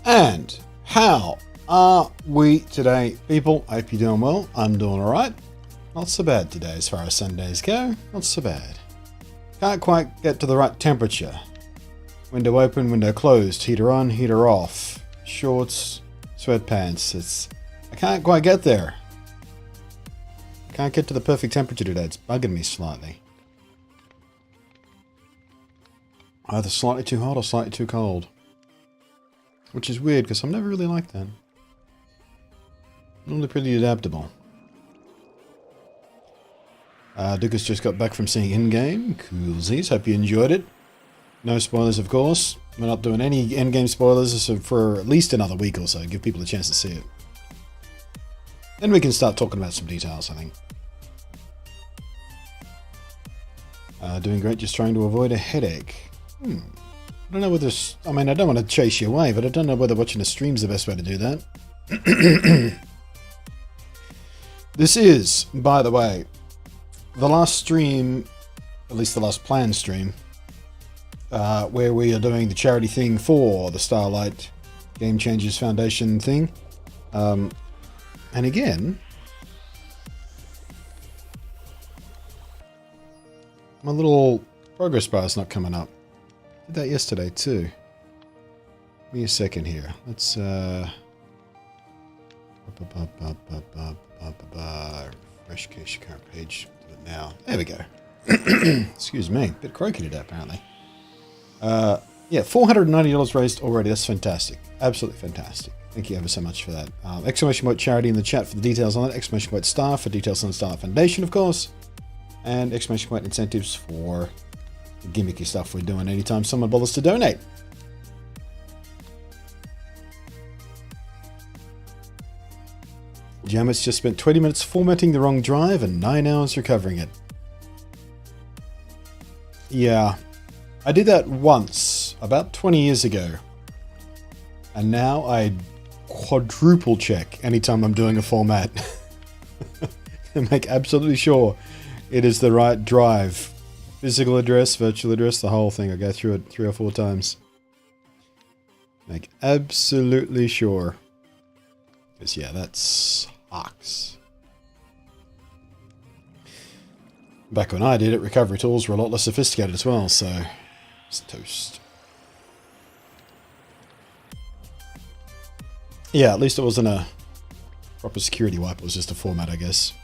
And how are we today, people? I hope you're doing well. I'm doing alright. Not so bad today as far as Sundays go. Not so bad. Can't quite get to the right temperature. Window open, window closed. Heater on, heater off. Shorts, sweatpants. I can't quite get there. Can't get to the perfect temperature today. It's bugging me slightly. Either slightly too hot or slightly too cold. Which is weird, because I'm never really like that. Normally pretty adaptable. Dukas just got back from seeing Endgame. Coolsies. Hope you enjoyed it. No spoilers, of course. We're not doing any Endgame spoilers for at least another week or so. Give people a chance to see it. Then we can start talking about some details, I think. Doing great, just trying to avoid a headache. I don't know whether... I mean, I don't want to chase you away, but I don't know whether watching a stream's the best way to do that. This is, by the way, the last stream, at least the last planned stream, where we are doing the charity thing for the Starlight Game Changers Foundation thing. And again, my little progress bar is not coming up. Did that yesterday too. Give me a second here. Let's refresh cache current page. Do it now. There we go. Excuse me. Bit croaky today apparently. Yeah, $490 raised already. That's fantastic. Absolutely fantastic. Thank you ever so much for that. Exclamation point charity in the chat for the details on it. Exclamation point star for details on the Starlight Foundation, of course. And exclamation point incentives for the gimmicky stuff we're doing anytime someone bothers to donate. Jamet's just spent 20 minutes formatting the wrong drive and 9 hours recovering it. Yeah, I did that once, about 20 years ago. And now I quadruple check anytime I'm doing a format. To make absolutely sure it is the right drive. Physical address, virtual address, the whole thing. I go through it 3 or 4 times. Make absolutely sure. Because yeah, that sucks. Back when I did it, recovery tools were a lot less sophisticated as well, so it's toast. Yeah, at least it wasn't a proper security wipe, it was just a format, I guess.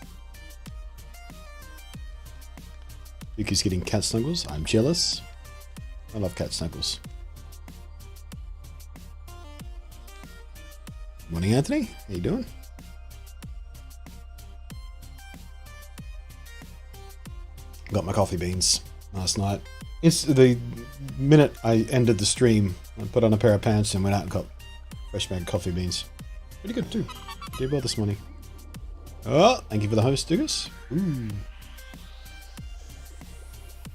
Yuki's getting cat snuggles. I'm jealous. I love cat snuggles. Morning, Anthony. How you doing? Got my coffee beans last night. It's the minute I ended the stream, I put on a pair of pants and went out and got fresh baked coffee beans. Pretty good too. Did well this morning. Oh, thank you for the host, Dugas. Ooh.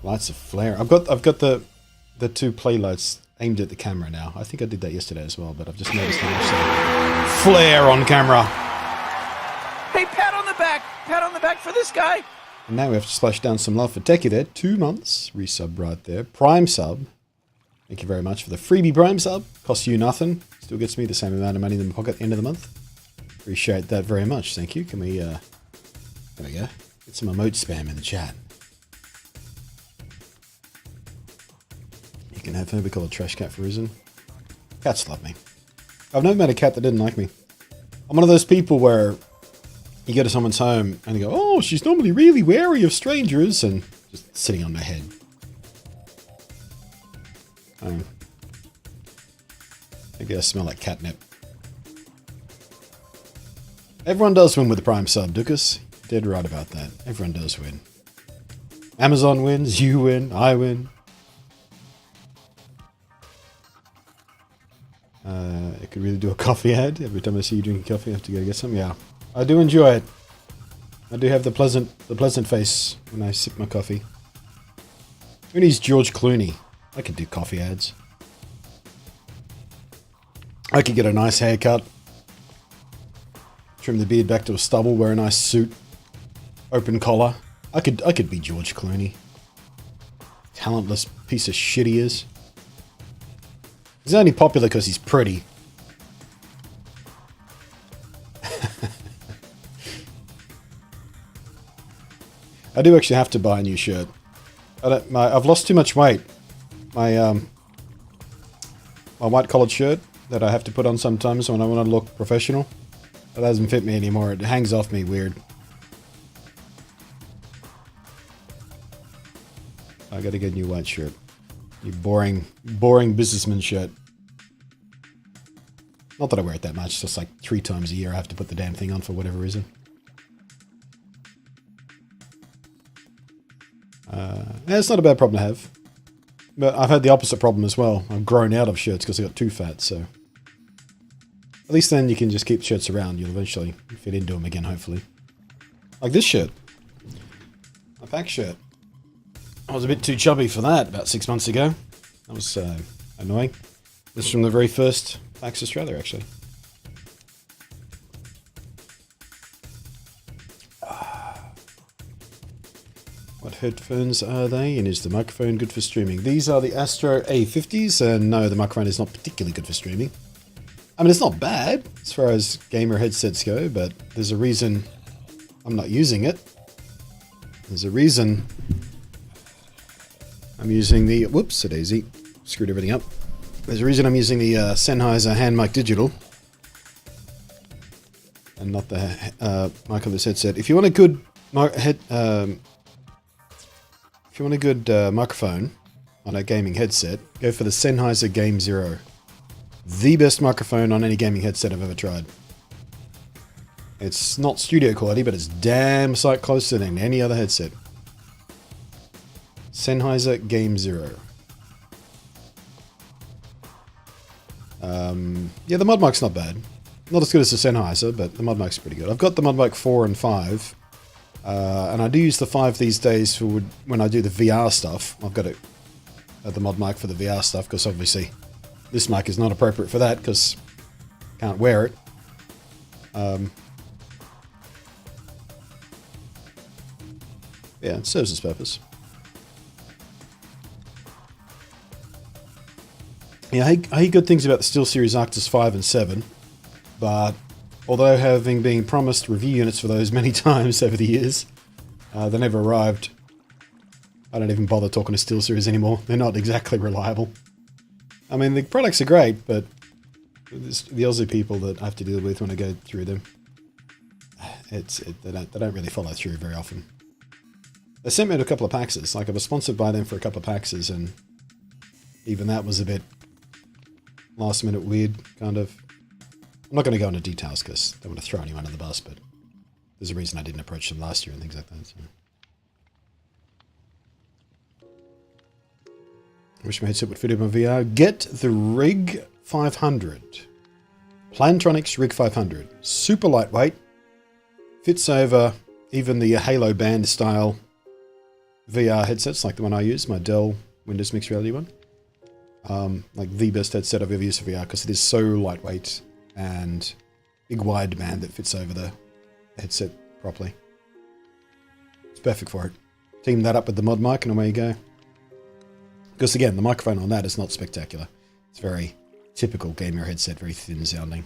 Lights are flaring. I've got the 2 play lights aimed at the camera now. I think I did that yesterday as well, but I've just noticed how much flare on camera. Hey, pat on the back! Pat on the back for this guy! And now we have to splash down some love for Techie there. 2 months. Resub right there. Prime sub. Thank you very much for the freebie Prime sub. Costs you nothing. Still gets me the same amount of money in my pocket at the end of the month. Appreciate that very much. Thank you. Can we, there we go. Get some emote spam in the chat. You can have her. We call a trash cat for a reason. Cats love me. I've never met a cat that didn't like me. I'm one of those people where you go to someone's home and you go, oh, she's normally really wary of strangers, and just sitting on their head. I guess I smell like catnip. Everyone does win with the Prime sub, Dukas. Dead right about that. Everyone does win. Amazon wins, you win, I win. I could really do a coffee ad. Every time I see you drinking coffee, I have to go get some. Yeah, I do enjoy it. I do have the pleasant face when I sip my coffee. Who needs George Clooney? I could do coffee ads. I could get a nice haircut. Trim the beard back to a stubble, wear a nice suit. Open collar. I could be George Clooney. Talentless piece of shit he is. He's only popular because he's pretty. I do actually have to buy a new shirt. I've lost too much weight. My white collared shirt that I have to put on sometimes when I want to look professional, that doesn't fit me anymore. It hangs off me weird. I gotta get a new white shirt. New boring businessman shirt. Not that I wear it that much, just like 3 times a year I have to put the damn thing on for whatever reason. It's not a bad problem to have. But I've had the opposite problem as well. I've grown out of shirts because I got too fat, so... At least then you can just keep shirts around. You'll eventually fit into them again, hopefully. Like this shirt. My pack shirt. I was a bit too chubby for that about 6 months ago. That was annoying. This is from the very first PAX Australia, actually. What headphones are they? And is the microphone good for streaming? These are the Astro A50s, and no, the microphone is not particularly good for streaming. I mean, it's not bad as far as gamer headsets go, but there's a reason I'm not using it. There's a reason I'm using the... Whoops, a daisy. Screwed everything up. There's a reason I'm using the Sennheiser Hand Mic Digital. And not the mic of this headset. If you want a good microphone on a gaming headset, go for the Sennheiser Game Zero. The best microphone on any gaming headset I've ever tried. It's not studio quality, but it's damn sight closer than any other headset. Sennheiser Game Zero. Yeah, the mod mic's not bad. Not as good as the Sennheiser, but the mod mic's pretty good. I've got the mod mic 4 and 5. And I do use the 5 these days for when I do the VR stuff. I've got it at the mod mic for the VR stuff, because obviously this mic is not appropriate for that, because I can't wear it. Yeah, it serves its purpose. Yeah, I hear good things about the SteelSeries Arctis 5 and 7, but although having been promised review units for those many times over the years, they never arrived. I don't even bother talking to SteelSeries anymore. They're not exactly reliable. I mean, the products are great, but it's the Aussie people that I have to deal with when I go through them, they don't really follow through very often. They sent me to a couple of PAXs. Like, I was sponsored by them for a couple of PAXs, and even that was a bit last minute weird, kind of. I'm not going to go into details because I don't want to throw anyone under the bus, but there's a reason I didn't approach them last year and things like that. So. I wish my headset would fit in my VR. Get the Rig 500. Plantronics Rig 500. Super lightweight. Fits over even the Halo Band style VR headsets like the one I use, my Dell Windows Mixed Reality one. Like the best headset I've ever used for VR because it is so lightweight and big wide band that fits over the headset properly. It's perfect for it. Team that up with the mod mic and away you go. Because again, the microphone on that is not spectacular. It's very typical gamer headset, very thin sounding.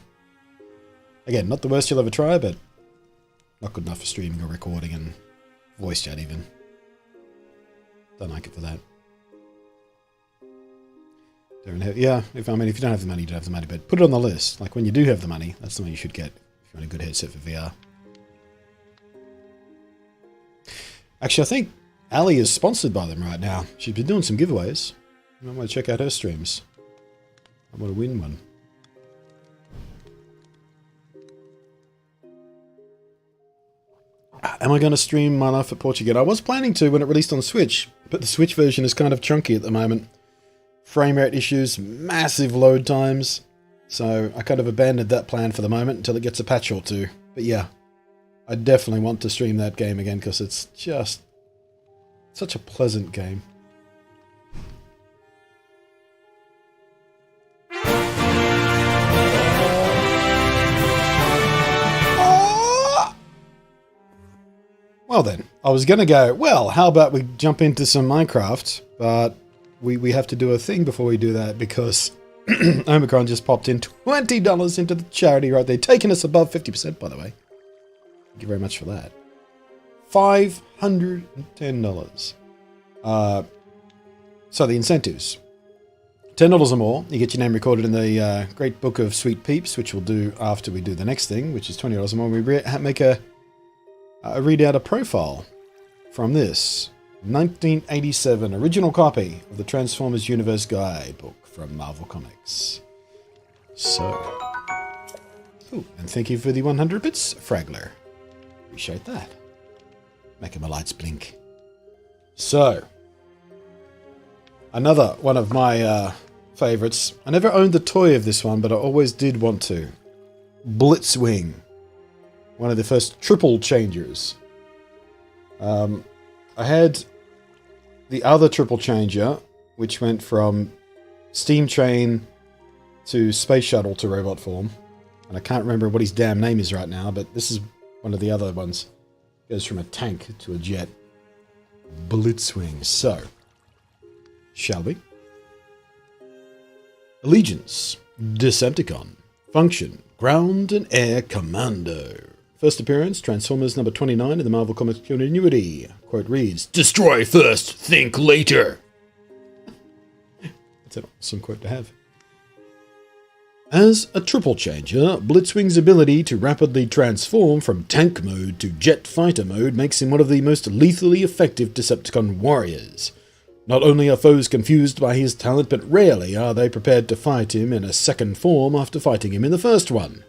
Again, not the worst you'll ever try, but not good enough for streaming or recording and voice chat even. Don't like it for that. Yeah, if you don't have the money, you don't have the money, but put it on the list. Like when you do have the money, that's the one you should get if you want a good headset for VR. Actually, I think Ali is sponsored by them right now. She's been doing some giveaways. I might want to check out her streams. I want to win one. Am I going to stream My Life at Portugal? I was planning to when it released on Switch, but the Switch version is kind of chunky at the moment. Frame rate issues, massive load times. So I kind of abandoned that plan for the moment until it gets a patch or two. But yeah, I definitely want to stream that game again because it's just such a pleasant game. Well then, I was going to go, well, how about we jump into some Minecraft, but we have to do a thing before we do that because Omicron just popped in $20 into the charity right there, taking us above 50%, by the way. Thank you very much for that. $510. So the incentives. $10 or more, you get your name recorded in the Great Book of Sweet Peeps, which we'll do after we do the next thing, which is $20 or more. We make read out a profile from this 1987 original copy of the Transformers Universe Guidebook from Marvel Comics. So, ooh, and thank you for the 100 bits, Fraggler. Appreciate that. Making my lights blink. So, another one of my favorites. I never owned the toy of this one, but I always did want to. Blitzwing. One of the first triple changers. I had the other triple changer, which went from steam train to space shuttle to robot form. And I can't remember what his damn name is right now, but this is one of the other ones. Goes from a tank to a jet. Blitzwing. So, shall we? Allegiance. Decepticon. Function. Ground and Air Commando. First appearance, Transformers number 29 in the Marvel Comics continuity. Quote reads, "Destroy first, think later." That's an awesome quote to have. As a triple changer, Blitzwing's ability to rapidly transform from tank mode to jet fighter mode makes him one of the most lethally effective Decepticon warriors. Not only are foes confused by his talent, but rarely are they prepared to fight him in a second form after fighting him in the first one.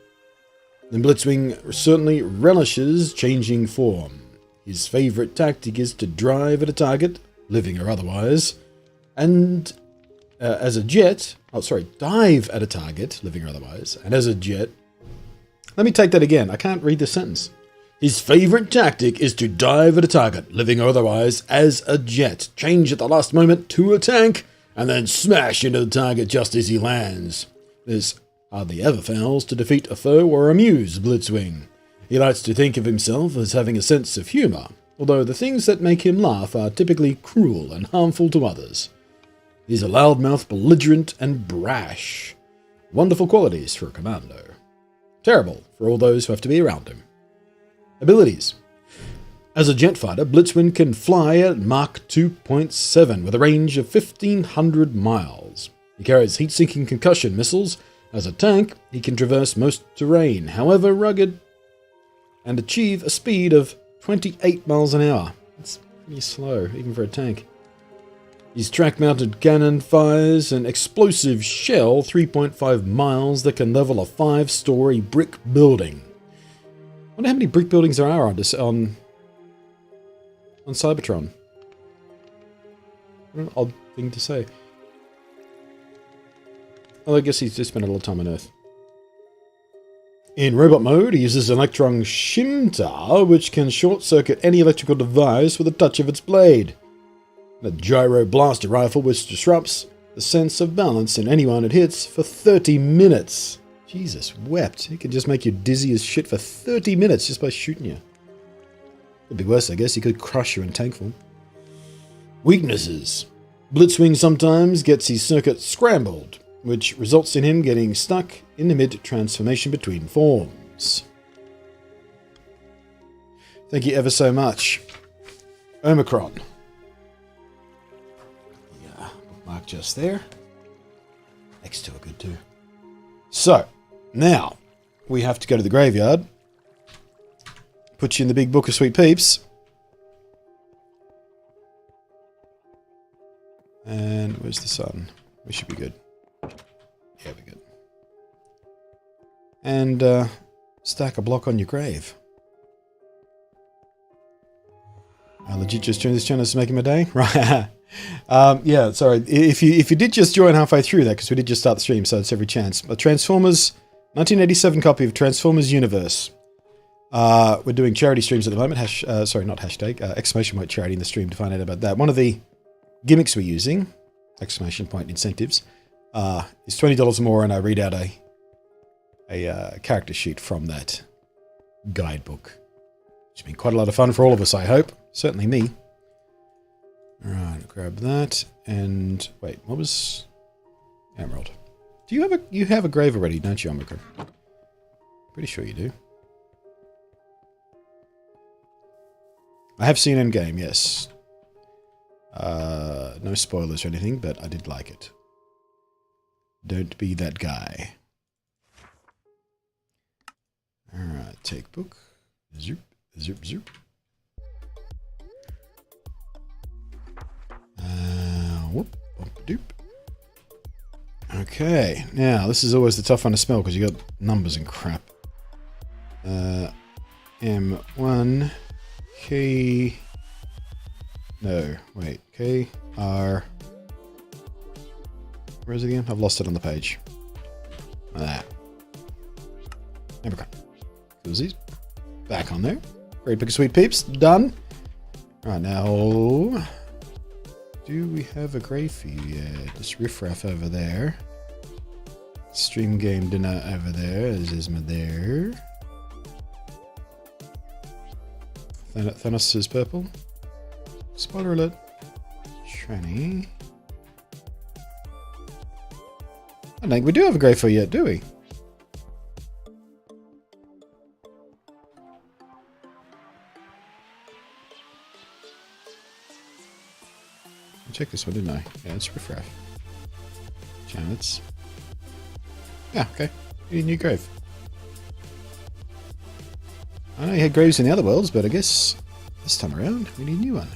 And Blitzwing certainly relishes changing form. His favourite tactic is to drive at a target, living or otherwise, and dive at a target, living or otherwise, and as a jet... Let me take that again, I can't read this sentence. His favourite tactic is to dive at a target, living or otherwise, as a jet, change at the last moment to a tank, and then smash into the target just as he lands. This hardly ever fails to defeat a foe or amuse Blitzwing. He likes to think of himself as having a sense of humour, although the things that make him laugh are typically cruel and harmful to others. He's a loudmouth, belligerent, and brash. Wonderful qualities for a commando. Terrible for all those who have to be around him. Abilities. As a jet fighter, Blitzwing can fly at Mach 2.7 with a range of 1,500 miles. He carries heat-seeking concussion missiles. As a tank, he can traverse most terrain, however rugged, and achieve a speed of 28 miles an hour. That's pretty slow, even for a tank. His track-mounted cannon fires an explosive shell 3.5 miles that can level a 5-story brick building. I wonder how many brick buildings there are on Cybertron. What an odd thing to say. Well, I guess he's just spent a lot of time on Earth. In robot mode, he uses an electron shimtar, which can short-circuit any electrical device with a touch of its blade. And a gyro blaster rifle which disrupts the sense of balance in anyone it hits for 30 minutes. Jesus wept. He can just make you dizzy as shit for 30 minutes just by shooting you. Could be worse, I guess. He could crush you in tank form. Weaknesses. Blitzwing sometimes gets his circuit scrambled, which results in him getting stuck in the mid-transformation between forms. Thank you ever so much. Omicron. Yeah, bookmark just there. Next to a good too. So, now, we have to go to the graveyard. Put you in the big book of Sweet Peeps. And where's the sun? We should be good. Yeah, we're good. And stack a block on your grave. I legit just joined this channel, this is making my day? Right. Yeah, sorry. If you did just join halfway through that, because we did just start the stream, so it's every chance. A Transformers, 1987 copy of Transformers Universe. We're doing charity streams at the moment. Sorry, not hashtag. Exclamation point charity in the stream to find out about that. One of the gimmicks we're using, exclamation point incentives, is $20 or more, and I read out a character sheet from that guidebook. It's been quite a lot of fun for all of us, I hope. Certainly me. Alright, grab that, and wait, what was Emerald? Do you have a grave already, don't you, Omicron? Pretty sure you do. I have seen Endgame, yes. No spoilers or anything, but I did like it. Don't be that guy. Alright, take book. Zoop, zoop, zoop. Whoop, whoop, doop. Okay, now this is always the tough one to spell because you got numbers and crap. M1 K. No, wait. K R. Where is it again? I've lost it on the page. Ah. Apricot. Coolsies. Back on there. Great pick of sweet peeps. Done. Right now. Do we have a grey for you? Yeah, just riffraff over there. Stream game dinner over there. Zizma there. Thanos is purple. Spoiler alert. Shiny. I don't think we do have a grey for you yet, do we? I checked this one, didn't I? Yeah, it's riffraff. Janet's. Yeah, okay. You need a new grave. I know you had graves in the other worlds, but I guess this time around we need a new one.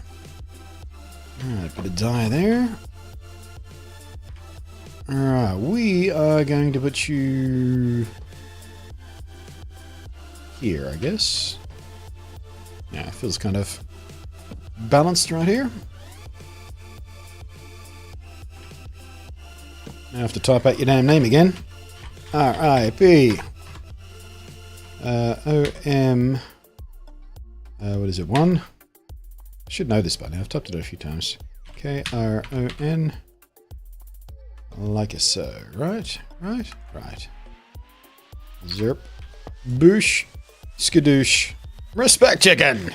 Alright, bit of dye there. Alright, we are going to put you here, I guess. Yeah, it feels kind of balanced right here. Now I have to type out your damn name again. R-I-P O-M what is it, 1? I should know this by now, I've typed it out a few times. K-R-O-N like so, right? Zerp. Boosh. Skadoosh. Respect chicken!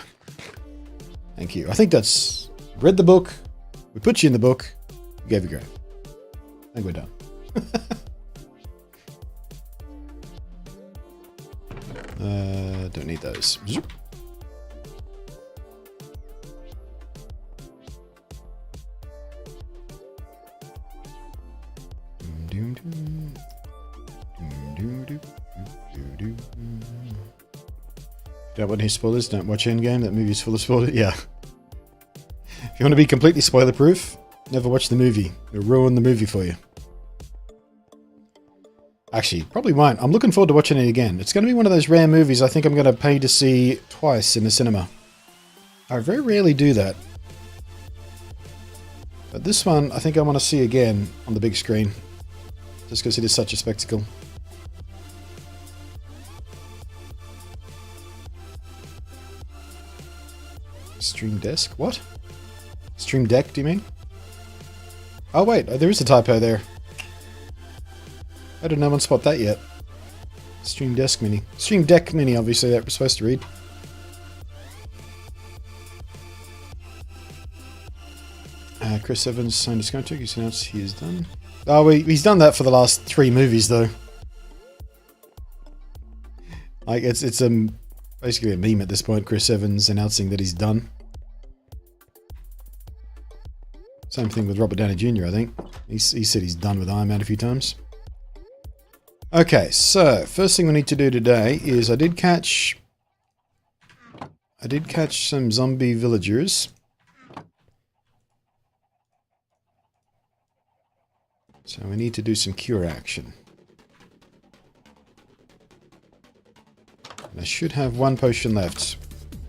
Thank you. I think that's... Read the book. We put you in the book. We gave you grave. I think we're done. Don't need those. Zoop. Don't want any spoilers, don't watch Endgame, that movie's full of spoilers. Yeah. If you want to be completely spoiler proof, never watch the movie. It'll ruin the movie for you. Actually, probably won't. I'm looking forward to watching it again. It's going to be one of those rare movies I think I'm going to pay to see twice in the cinema. I very rarely do that. But this one, I think I want to see again on the big screen. Just because it is such a spectacle. Stream desk? What? Stream deck, do you mean? Oh wait, there is a typo there. How did no one spot that yet? Stream desk mini. Stream deck mini, obviously, that we're supposed to read. Chris Evans signed his contract. He's announced he is done. Oh, he's done that for the last 3 movies, though. Like, it's basically a meme at this point, Chris Evans announcing that he's done. Same thing with Robert Downey Jr., I think. He said he's done with Iron Man a few times. Okay, so first thing we need to do today is I did catch some zombie villagers. So we need to do some cure action. And I should have 1 potion left.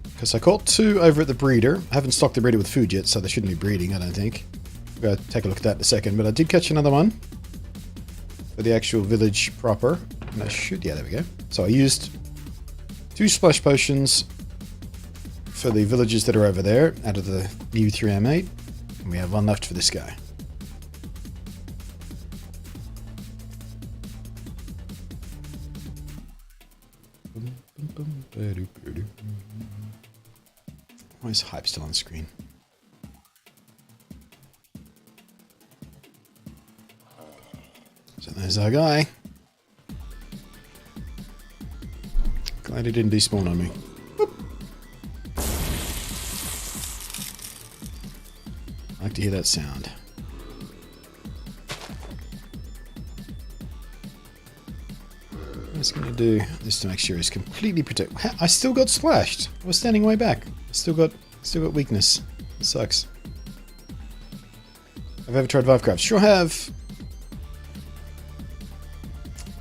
Because I caught 2 over at the breeder. I haven't stocked the breeder with food yet, so they shouldn't be breeding, I don't think. We'll go take a look at that in a second. But I did catch another one. For the actual village proper. And I should... Yeah, there we go. So I used 2 splash potions for the villages that are over there out of the new 3M8. And we have 1 left for this guy. Why is hype still on screen? So there's our guy. Glad he didn't despawn on me. Whoop. I like to hear that sound. I'm just going to do this to make sure he's completely protected. I still got splashed. I was standing way back. I still got weakness. It sucks. Have I ever tried Vivecraft? Sure have.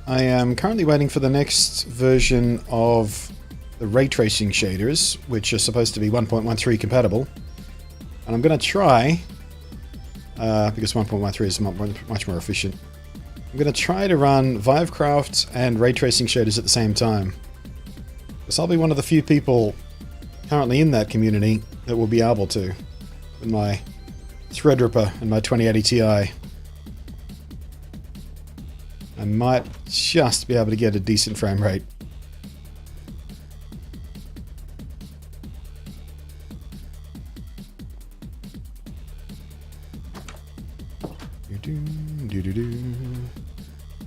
I am currently waiting for the next version of the ray tracing shaders, which are supposed to be 1.13 compatible. And I'm going to try, because 1.13 is much more efficient, I'm going to try to run Vivecraft and ray tracing shaders at the same time. Because I'll be one of the few people currently in that community that will be able to, with my Threadripper and my 2080 Ti. I might just be able to get a decent frame rate.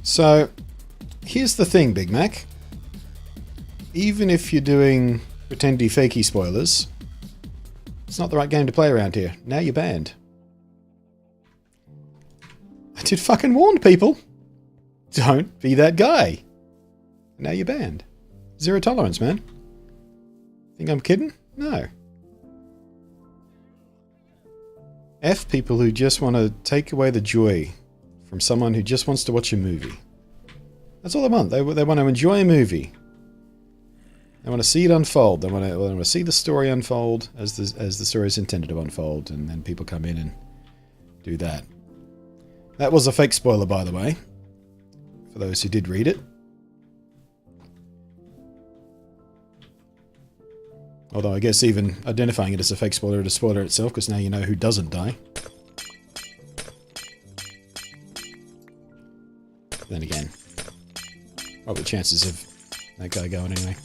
So, here's the thing, Big Mac. Even if you're doing pretendy fakey spoilers, it's not the right game to play around here. Now you're banned. I did fucking warn people. Don't be that guy. Now you're banned. Zero tolerance, man. Think I'm kidding? No. F people who just want to take away the joy from someone who just wants to watch a movie. That's all they want. They want to enjoy a movie. They want to see it unfold. They want to see the story unfold as the story is intended to unfold, and then people come in and do that. That was a fake spoiler, by the way, for those who did read it. Although I guess even identifying it as a fake spoiler is a spoiler itself, because now you know who doesn't die. Then again, what were the chances of that guy going anyway?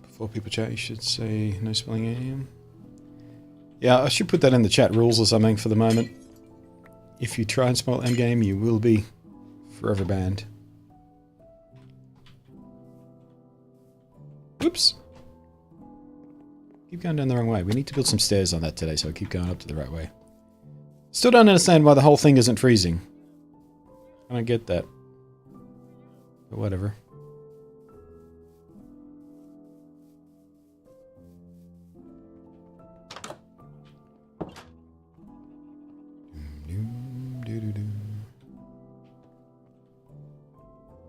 Before people chat, you should say no spelling AM. Yeah, I should put that in the chat rules or something for the moment. If you try and spell endgame, you will be forever banned. Whoops. Keep going down the wrong way. We need to build some stairs on that today, so I keep going up to the right way. Still don't understand why the whole thing isn't freezing. I don't get that. But whatever.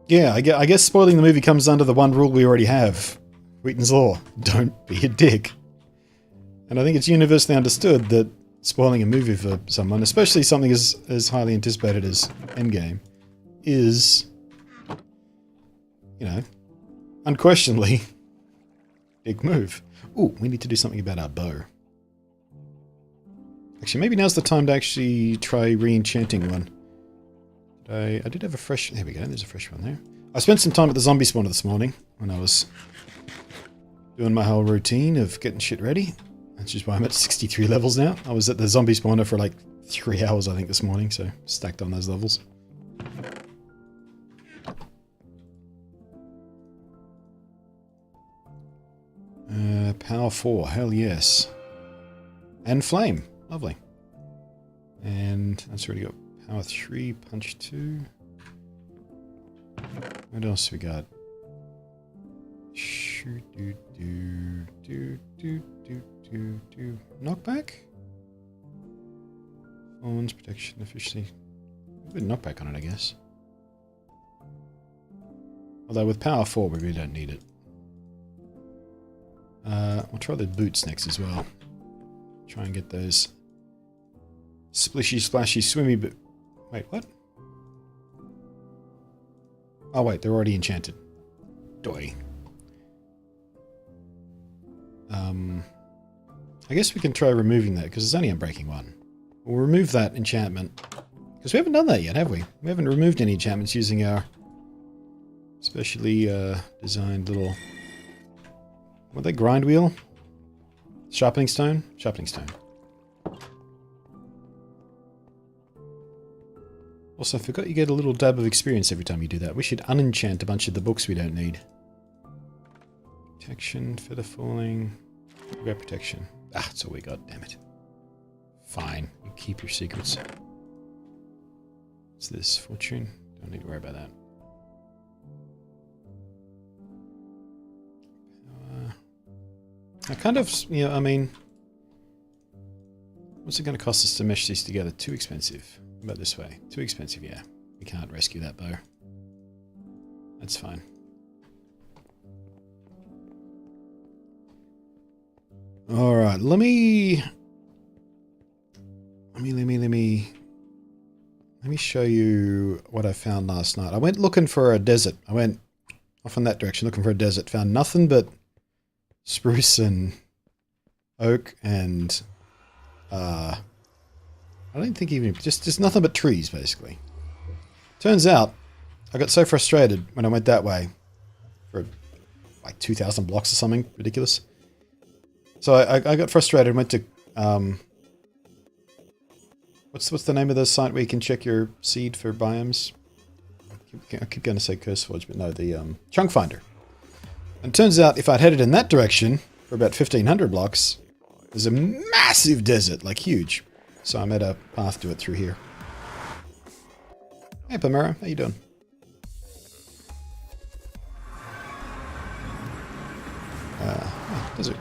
Yeah, I guess spoiling the movie comes under the one rule we already have. Wheaton's Law. Don't be a dick. And I think it's universally understood that spoiling a movie for someone, especially something as highly anticipated as Endgame, is, you know, unquestionably big move. Ooh, we need to do something about our bow. Actually, maybe now's the time to actually try re-enchanting one. I did have a fresh... There we go, there's a fresh one there. I spent some time at the zombie spawner this morning when I was doing my whole routine of getting shit ready. That's just why I'm at 63 levels now. I was at the zombie spawner for like 3 hours, I think, this morning, so stacked on those levels. Power 4, hell yes. And Flame, lovely. And that's already got Power 3, Punch 2. What else we got? Shoot, do. Knockback? Phones, protection, efficiency. A bit of knockback on it, I guess. Although with Power 4, we really don't need it. We'll try the boots next as well. Try and get those splishy, splashy, swimmy boot. Wait, what? Oh wait, they're already enchanted. Doy. I guess we can try removing that, because it's only Unbreaking 1. We'll remove that enchantment. Because we haven't done that yet, have we? We haven't removed any enchantments using our specially designed little... What are they? Grind wheel? Sharpening stone? Sharpening stone. Also, I forgot you get a little dab of experience every time you do that. We should unenchant a bunch of the books we don't need. Protection, feather falling, grab protection. Ah, that's all we got, damn it. Fine, you keep your secrets. What's this? Fortune? Don't need to worry about that. I kind of, you know, I mean... What's it going to cost us to mesh these together? Too expensive. How about this way? Too expensive, yeah. We can't rescue that bow. That's fine. Alright, let me show you what I found last night. I went looking for a desert. I went off in that direction looking for a desert. Found nothing but spruce and oak and I don't think even just nothing but trees basically. Turns out I got so frustrated when I went that way for like 2,000 blocks or something ridiculous. So I got frustrated and went to what's the name of the site where you can check your seed for biomes? I keep going to say CurseForge, but no, the Chunk Finder. And it turns out if I'd headed in that direction for about 1,500 blocks, there's a massive desert, like huge. So I made a path to it through here. Hey Pamara, how you doing? Desert.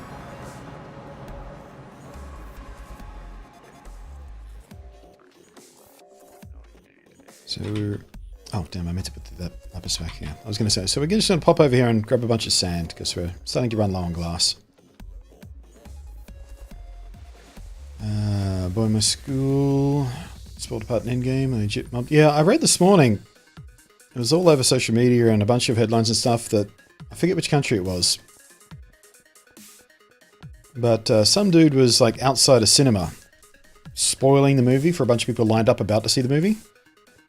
So, oh damn, I meant to put that lapis back here. I was going to say, so we're just going to pop over here and grab a bunch of sand because we're starting to run low on glass. Boy, my school spelled apart in endgame. Legit mob. Yeah, I read this morning. It was all over social media and a bunch of headlines and stuff that I forget which country it was. But some dude was like outside a cinema spoiling the movie for a bunch of people lined up about to see the movie.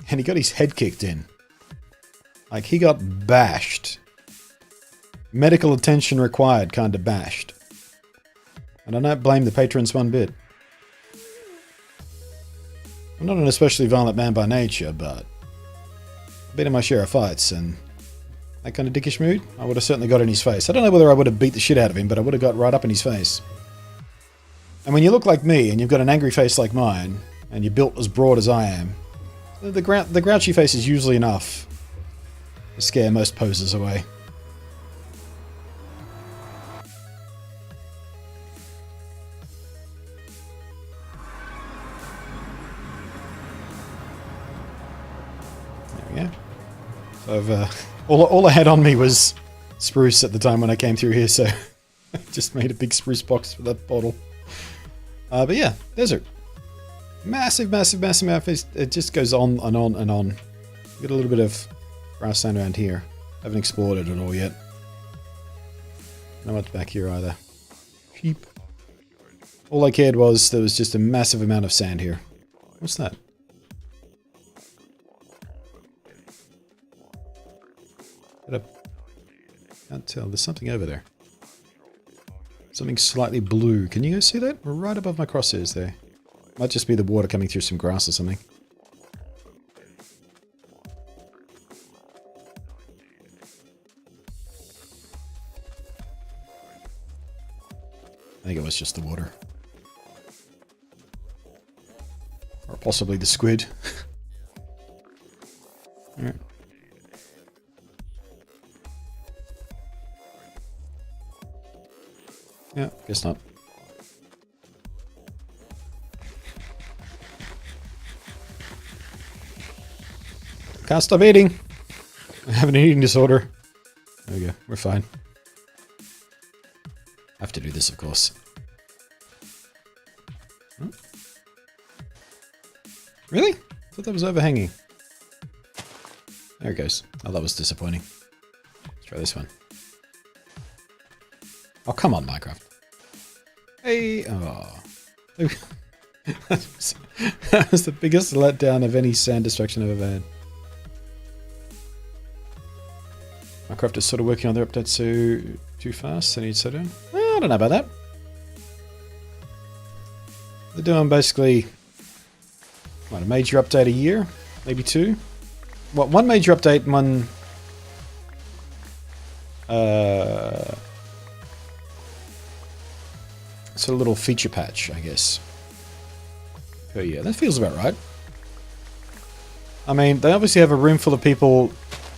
And he got his head kicked in. Like, he got bashed. Medical attention required, kind of bashed. And I don't blame the patrons one bit. I'm not an especially violent man by nature, but I've been in my share of fights, and that kind of dickish mood, I would have certainly got in his face. I don't know whether I would have beat the shit out of him, but I would have got right up in his face. And when you look like me, and you've got an angry face like mine, and you're built as broad as I am, the grouchy face is usually enough to scare most posers away. There we go. So I've, all I had on me was spruce at the time when I came through here, so I just made a big spruce box for that bottle. But yeah, desert. Massive, massive, massive map. It just goes on and on and on. Got a little bit of grassland around here. Haven't explored it at all yet. Not much back here either. Sheep. All I cared was there was just a massive amount of sand here. What's that? Can't tell. There's something over there. Something slightly blue. Can you guys see that? We're right above my crosshairs there. Might just be the water coming through some grass or something. I think it was just the water. Or possibly the squid. Alright. Yeah, guess not. Can't stop eating. I have an eating disorder. There we go. We're fine. I have to do this, of course. Huh? Really? I thought that was overhanging. There it goes. Oh, that was disappointing. Let's try this one. Oh, come on, Minecraft. Hey! Oh. That was the biggest letdown of any sand destruction I've ever had. Minecraft is sort of working on their updates too fast. They need to slow down. Well, I don't know about that. They're doing basically, what, a major update a year? maybe 2. Well, one major update and one... it's a little feature patch, I guess. Oh yeah, that feels about right. I mean, they obviously have a room full of people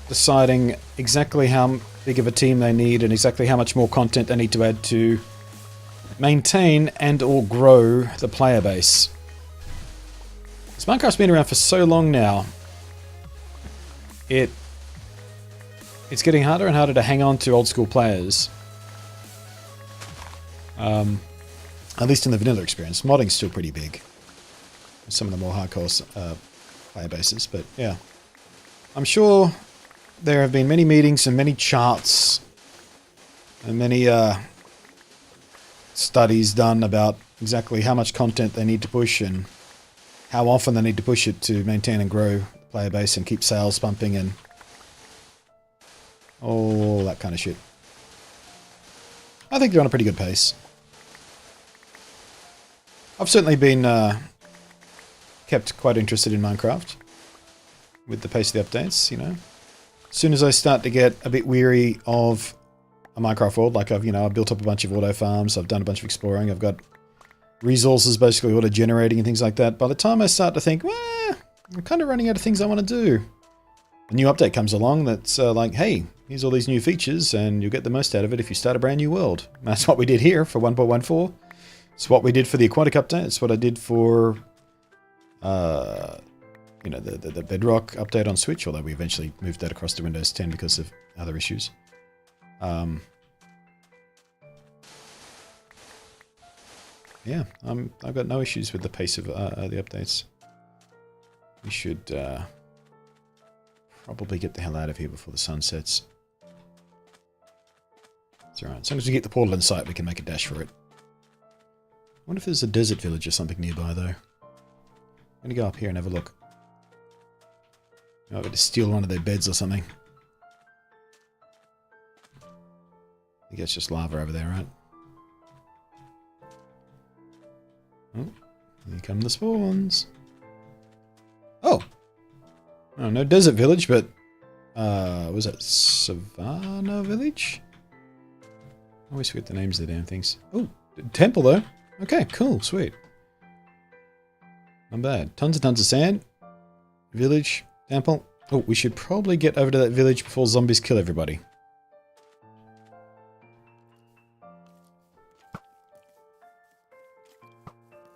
deciding exactly how big of a team they need and exactly how much more content they need to add to maintain and or grow the player base. Minecraft's been around for so long now, it's getting harder and harder to hang on to old school players. At least in the vanilla experience. Modding's still pretty big. Some of the more hardcore player bases, but yeah. I'm sure there have been many meetings and many charts and many studies done about exactly how much content they need to push and how often they need to push it to maintain and grow the player base and keep sales pumping and all that kind of shit. I think they're on a pretty good pace. I've certainly been kept quite interested in Minecraft with the pace of the updates, you know. As soon as I start to get a bit weary of a Minecraft world, like I've built up a bunch of auto farms, I've done a bunch of exploring, I've got resources basically auto generating and things like that. By the time I start to think, well, I'm kind of running out of things I want to do, a new update comes along that's like, hey, here's all these new features and you'll get the most out of it if you start a brand new world. And that's what we did here for 1.14. It's what we did for the aquatic update. It's what I did for you know, the Bedrock update on Switch, although we eventually moved that across to Windows 10 because of other issues. Yeah, I've got no issues with the pace of the updates. We should probably get the hell out of here before the sun sets. It's alright. As long as we get the portal in sight, we can make a dash for it. I wonder if there's a desert village or something nearby, though. I'm going to go up here and have a look. I've got to steal one of their beds or something. I think it's just lava over there, right? Oh, here come the spawns. Oh! Oh, no desert village, but... was that Savannah Village? I always forget the names of the damn things. Oh, temple though. Okay, cool, sweet. Not bad. Tons of sand. Village, temple. Oh, we should probably get over to that village before zombies kill everybody.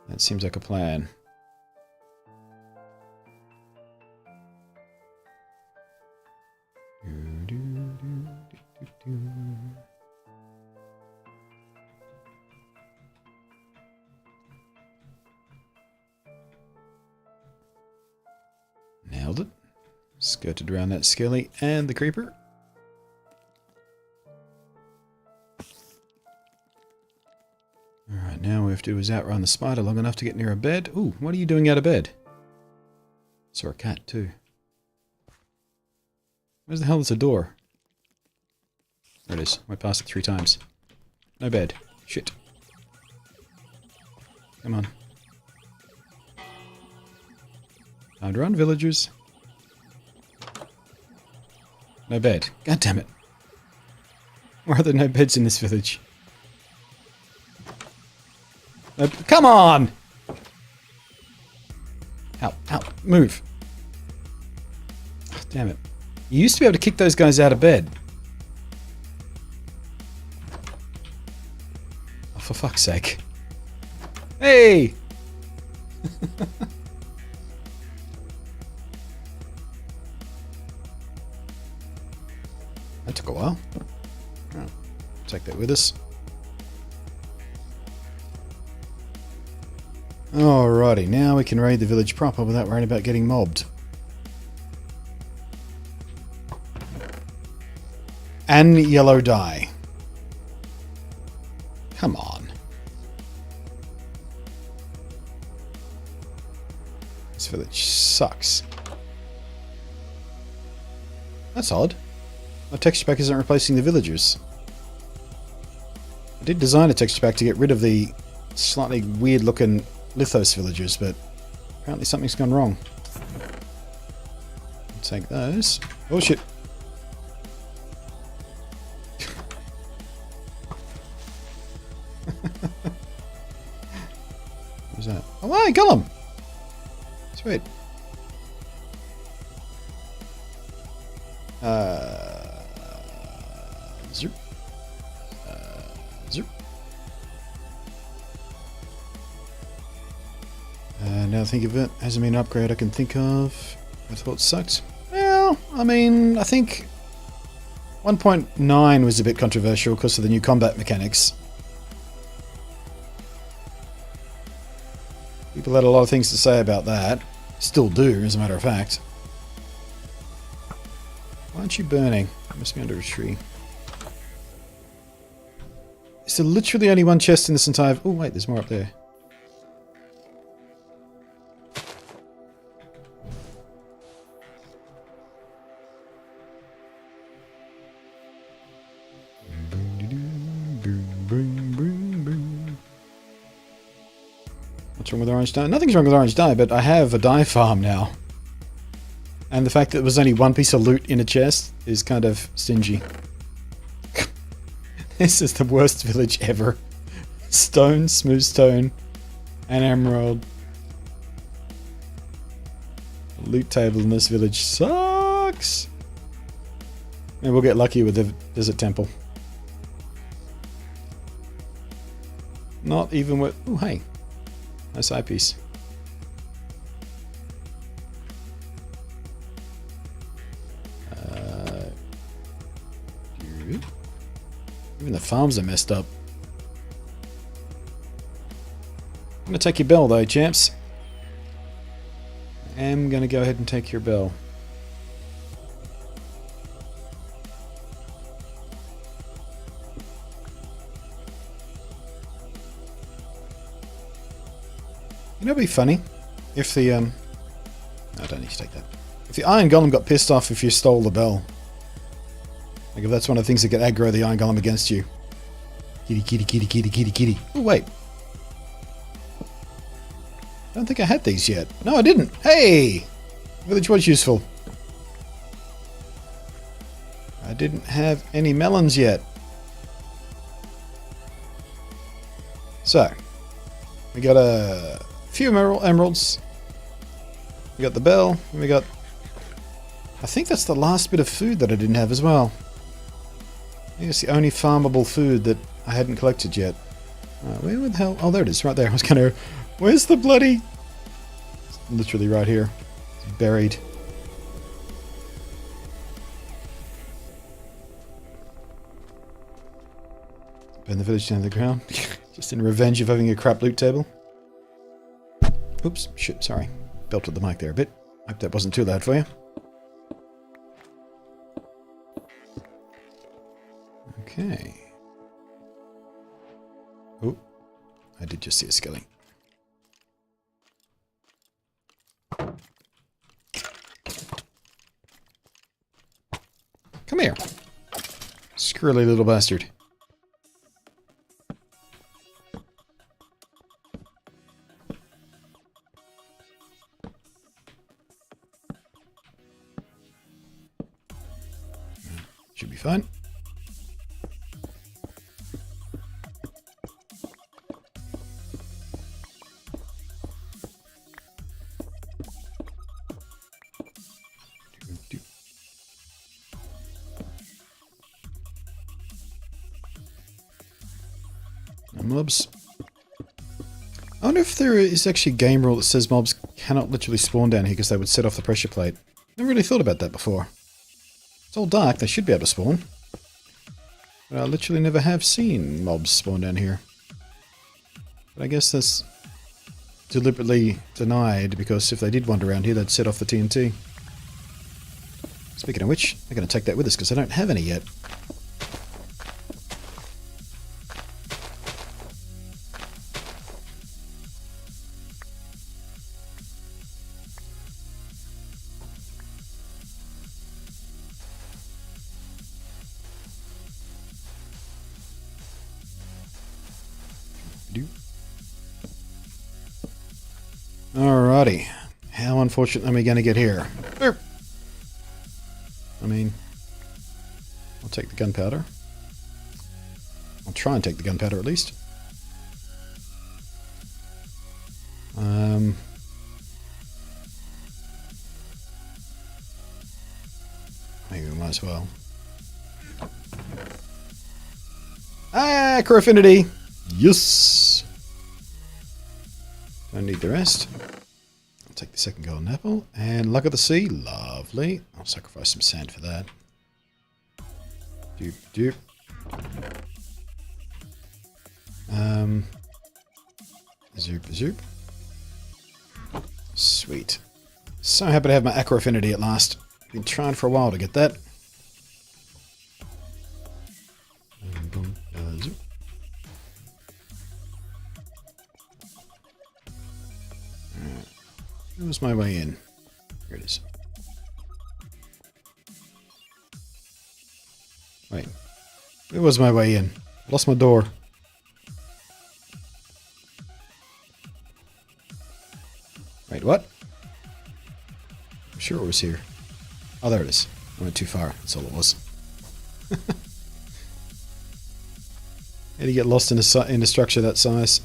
That seems like a plan. Nailed it. Skirted around that skelly and the creeper. Alright, now we have to do is outrun the spider long enough to get near a bed. Ooh, what are you doing out of bed? Saw a cat too. Where's the hell is the door? There it is. I passed it 3 times. No bed. Shit. Come on. Time to run, villagers. No bed. God damn it. Why are there no beds in this village? No, come on! Out, out, move. Oh, damn it. You used to be able to kick those guys out of bed. Oh, for fuck's sake. Hey! That took a while. Oh, take that with us. Alrighty, now we can raid the village proper without worrying about getting mobbed. And yellow dye. Come on. This village sucks. That's odd. My texture pack isn't replacing the villagers. I did design a texture pack to get rid of the slightly weird looking Lithos villagers, but apparently something's gone wrong. take those. Oh shit. What was that? Oh, hey, Gollum! Sweet. Zoop. Zoop. Now think of it, hasn't been an upgrade I can think of. I thought it sucked. Well, I mean, I think 1.9 was a bit controversial because of the new combat mechanics. People had a lot of things to say about that. Still do, as a matter of fact. Why aren't you burning? You must be under a tree. Is there literally only one chest in this entire... Oh, wait, there's more up there. What's wrong with orange dye? Nothing's wrong with orange dye, but I have a dye farm now. And the fact that there was only one piece of loot in a chest is kind of stingy. This is the worst village ever. Stone, smooth stone, and emerald. The loot table in this village sucks. Maybe we'll get lucky with the desert temple. Not even with... Oh, hey. Nice eyepiece. Even the farms are messed up. I'm going to take your bell though, champs. I am going to go ahead and take your bell. You know, it'd be funny if the no, I don't need to take that. If the Iron Golem got pissed off if you stole the bell. Like if that's one of the things that get aggro the Iron Golem against you. Kitty, kitty, kitty, kitty, kitty, kitty. Oh wait. I don't think I had these yet. No, I didn't. Hey! Village was useful. I didn't have any melons yet. So, we got a few emeralds. We got the bell. And we got... I think that's the last bit of food that I didn't have as well. I think it's the only farmable food that I hadn't collected yet. Where the hell? Oh, there it is, right there. I was gonna... Where's the bloody... It's literally right here. It's buried. Burn the village down to the ground. Just in revenge of having a crap loot table. Oops, shit, sorry. Belted the mic there a bit. Hope that wasn't too loud for you. Okay. Oh, I did just see a skelly. Come here. Squirrely little bastard. Should be fine. Mobs. I wonder if there is actually a game rule that says mobs cannot literally spawn down here because they would set off the pressure plate. Never really thought about that before. It's all dark, they should be able to spawn. But I literally never have seen mobs spawn down here. But I guess that's deliberately denied because if they did wander around here they'd set off the TNT. Speaking of which, I'm going to take that with us because I don't have any yet. Alrighty. How unfortunate am I going to get here? Boop. mean, I'll take the gunpowder. I'll try and take the gunpowder at least. Maybe we might as well. Acro-affinity! Yes! Don't need the rest. I'll take the second golden apple. And luck of the sea. Lovely. I'll sacrifice some sand for that. Doop, doop. Zoop, zoop. Sweet. So happy to have my acro-affinity at last. Been trying for a while to get that. Zoop. Alright. Where was my way in? Here it is. Wait. Where was my way in? Lost my door. Wait, what? I'm sure it was here. Oh, there it is. I went too far. That's all it was. How do you get lost in a structure that size?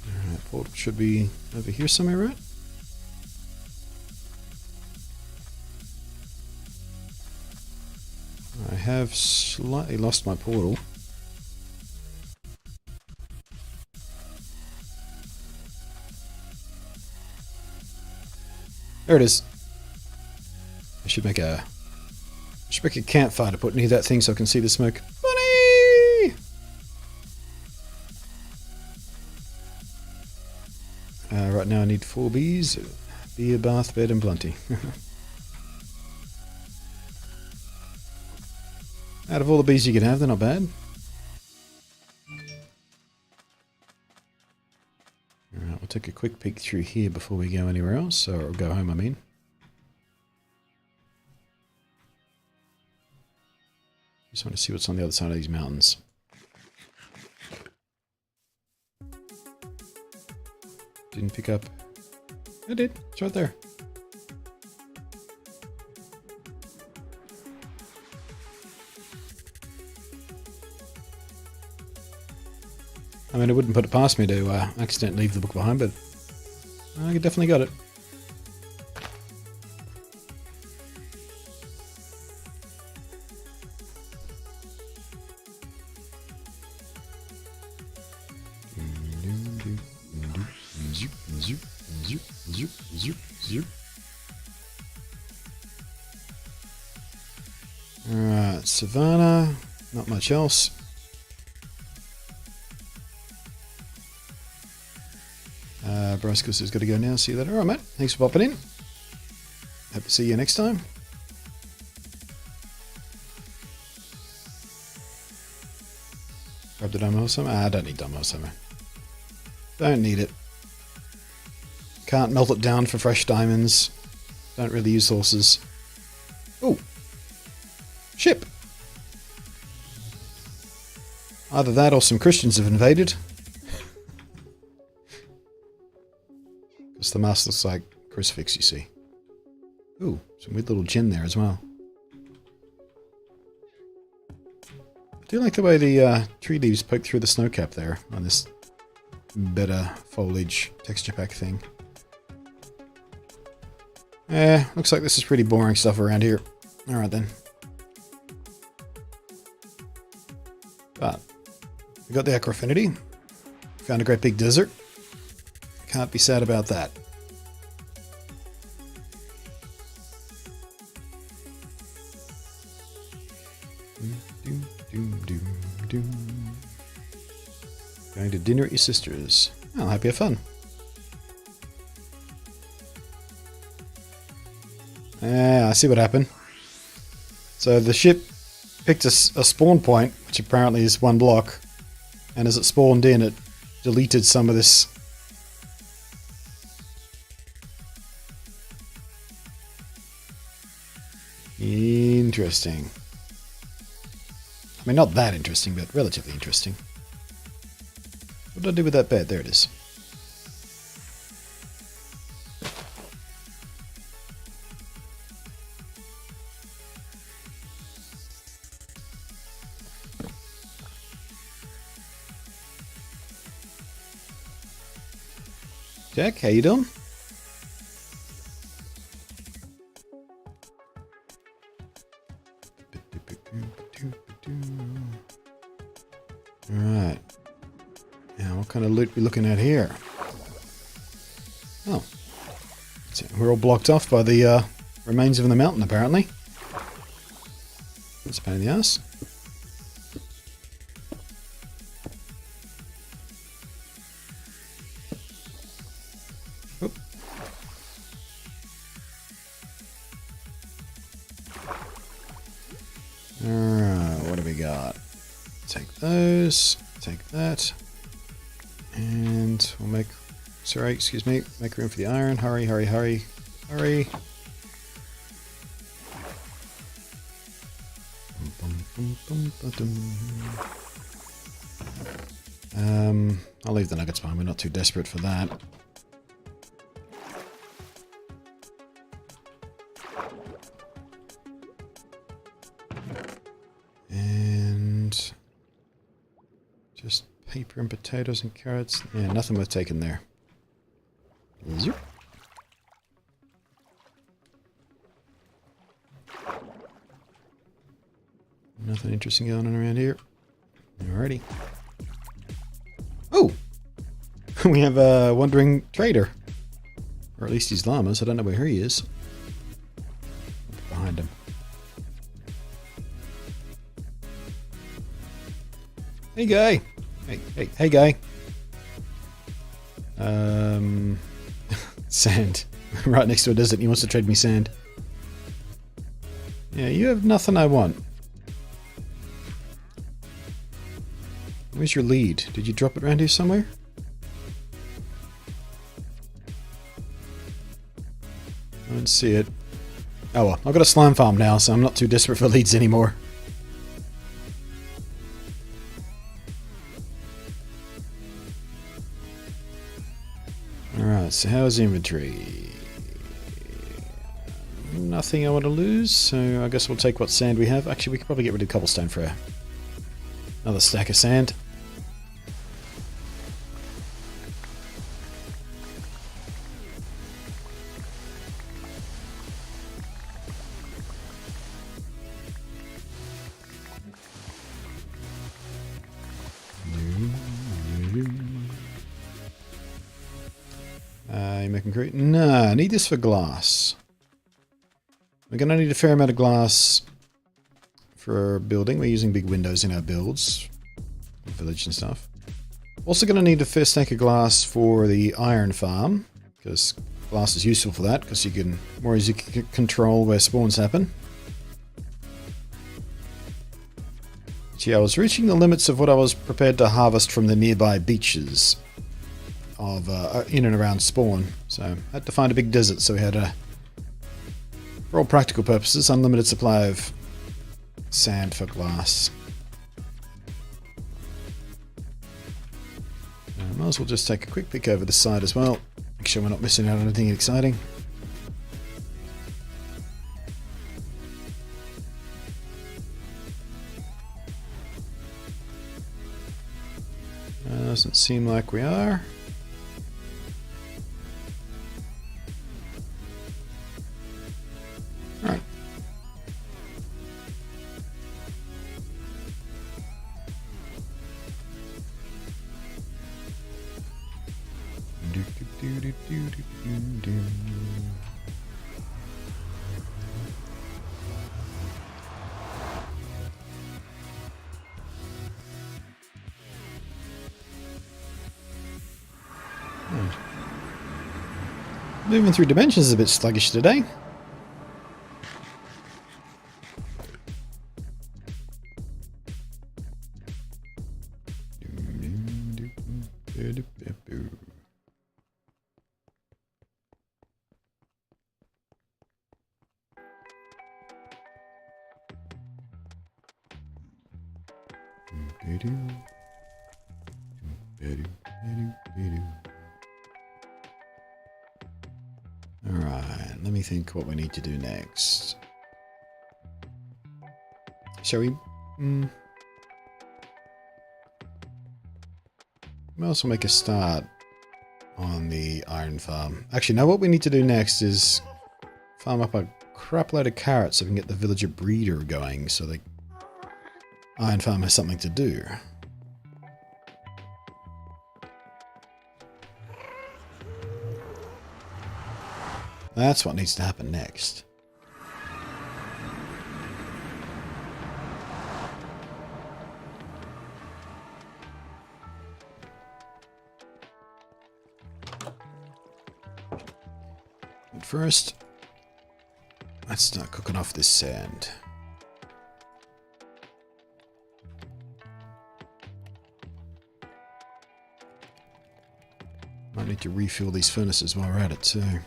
Alright, portal should be over here somewhere, right? I have slightly lost my portal. There it is. I should make a campfire to put near that thing so I can see the smoke. Bunny! Right now I need 4 bees. Beer, bath, bed, and blunty. Out of all the bees you can have, they're not bad. Alright, we'll take a quick peek through here before we go anywhere else, or go home, I mean. Just want to see what's on the other side of these mountains. Didn't pick up. I did. It's right there. I mean, it wouldn't put it past me to accidentally leave the book behind, but I definitely got it. Alright, Savannah, not much else. Brascus has got to go now. See you later. Alright, mate. Thanks for popping in. Hope to see you next time. Grab the dumbbell somewhere. I don't need dumbbell somewhere. Don't need it. Can't melt it down for fresh diamonds. Don't really use horses. Ooh. Ship. Either that or some Christians have invaded. Because the mast looks like crucifix, you see. Ooh, some weird little gin there as well. I do like the way the tree leaves poke through the snow cap there on this better foliage texture pack thing. Looks like this is pretty boring stuff around here. Alright then. But we got the acro-affinity. Found a great big desert. Can't be sad about that. Going to dinner at your sister's. Oh, happy have fun. I see what happened. So the ship picked a spawn point, which apparently is 1 block, and as it spawned in, it deleted some of this. Interesting. I mean, not that interesting, but relatively interesting. What did I do with that bed? There it is. Jack, how you doing? Alright. Now, what kind of loot we looking at here? Oh. We're all blocked off by the remains of the mountain, apparently. That's a pain in the ass. Oop. Alright, what do we got? Take those, take that, and we'll make, sorry, excuse me, make room for the iron. Hurry, hurry, hurry, hurry. I'll leave the nuggets behind, we're not too desperate for that. And just paper and potatoes and carrots. Yeah, nothing worth taking there. Zoop. Nothing interesting going on around here. Alrighty. Oh! We have a wandering trader. Or at least he's llamas. I don't know where he is. Behind him. Hey, guy! Hey, guy! Sand. Right next to a desert, he wants to trade me sand. Yeah, you have nothing I want. Where's your lead? Did you drop it around here somewhere? I don't see it. Oh well, I've got a slime farm now, so I'm not too desperate for leads anymore. Alright, so how's inventory? Nothing I want to lose, so I guess we'll take what sand we have. Actually, we could probably get rid of cobblestone for another stack of sand. You making concrete? No, I need this for glass. We're going to need a fair amount of glass for our building. We're using big windows in our builds. Village and stuff. Also going to need a fair stack of glass for the iron farm. Because glass is useful for that. Because you can more easily control where spawns happen. Gee, I was reaching the limits of what I was prepared to harvest from the nearby beaches. Of in and around spawn, so I had to find a big desert, so we had a, for all practical purposes, unlimited supply of sand for glass. Might as well just take a quick peek over the side as well, make sure we're not missing out on anything exciting. Doesn't seem like we are. Alright. Moving through dimensions is a bit sluggish today. Alright, let me think what we need to do next. Shall we? Might as well make a start on the iron farm. Actually, now what we need to do next is farm up a crap load of carrots so we can get the villager breeder going so the iron farm has something to do. That's what needs to happen next. But first, let's start cooking off this sand. Might need to refuel these furnaces while we're at it too.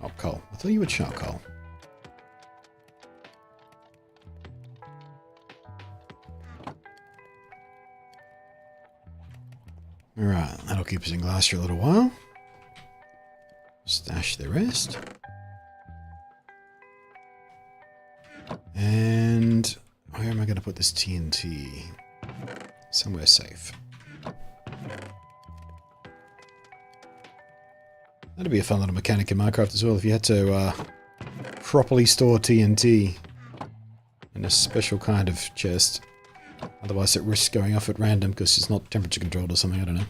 Oh, coal. I thought you would charcoal. Alright, that'll keep us in glass for a little while. Stash the rest. And where am I going to put this TNT? Somewhere safe. That'd be a fun little mechanic in Minecraft as well if you had to properly store TNT in a special kind of chest. Otherwise it risks going off at random because it's not temperature controlled or something, I don't know.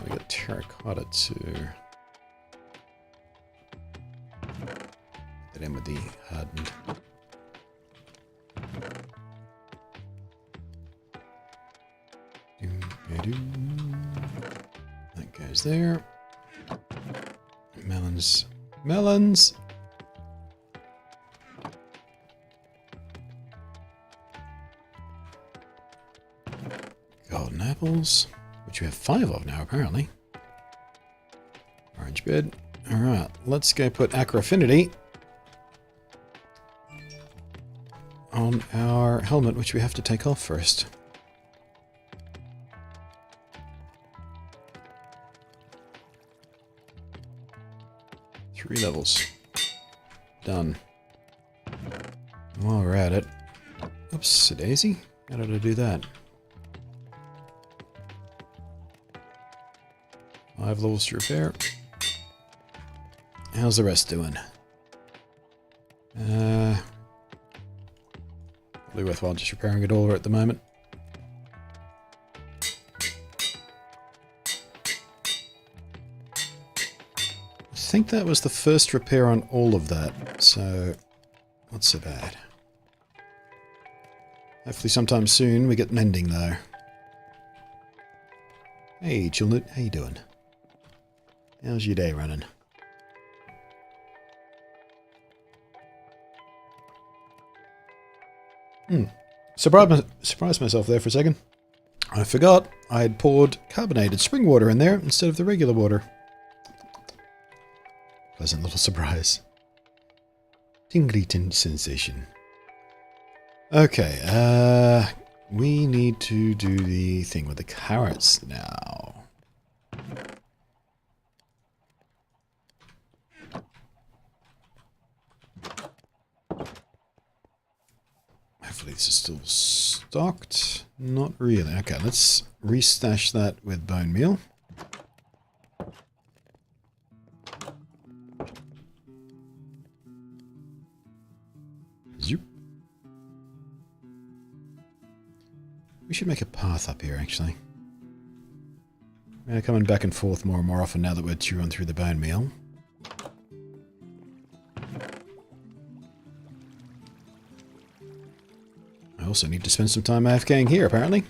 We got terracotta too. Put that in with the hardened. That goes there. Melons. Melons! Golden apples, which we have 5 of now apparently. Orange bed. Alright, let's go put Aqua Affinity on our helmet, which we have to take off first. Three levels. Done. While we're at it. Oops, a daisy. How did I do that? 5 levels to repair. How's the rest doing? Probably worthwhile just repairing it all at the moment. I think that was the first repair on all of that, so not so bad. Hopefully sometime soon we get mending though. Hey Chilnut, how you doing? How's your day running? Surprised myself there for a second. I forgot I had poured carbonated spring water in there instead of the regular water. Pleasant little surprise. Tingly sensation. Okay, we need to do the thing with the carrots now. Hopefully this is still stocked. Not really. Okay, let's restash that with bone meal. Zoop. We should make a path up here, actually. We're coming back and forth more and more often now that we're chewing through the bone meal. I also need to spend some time AFKing here, apparently.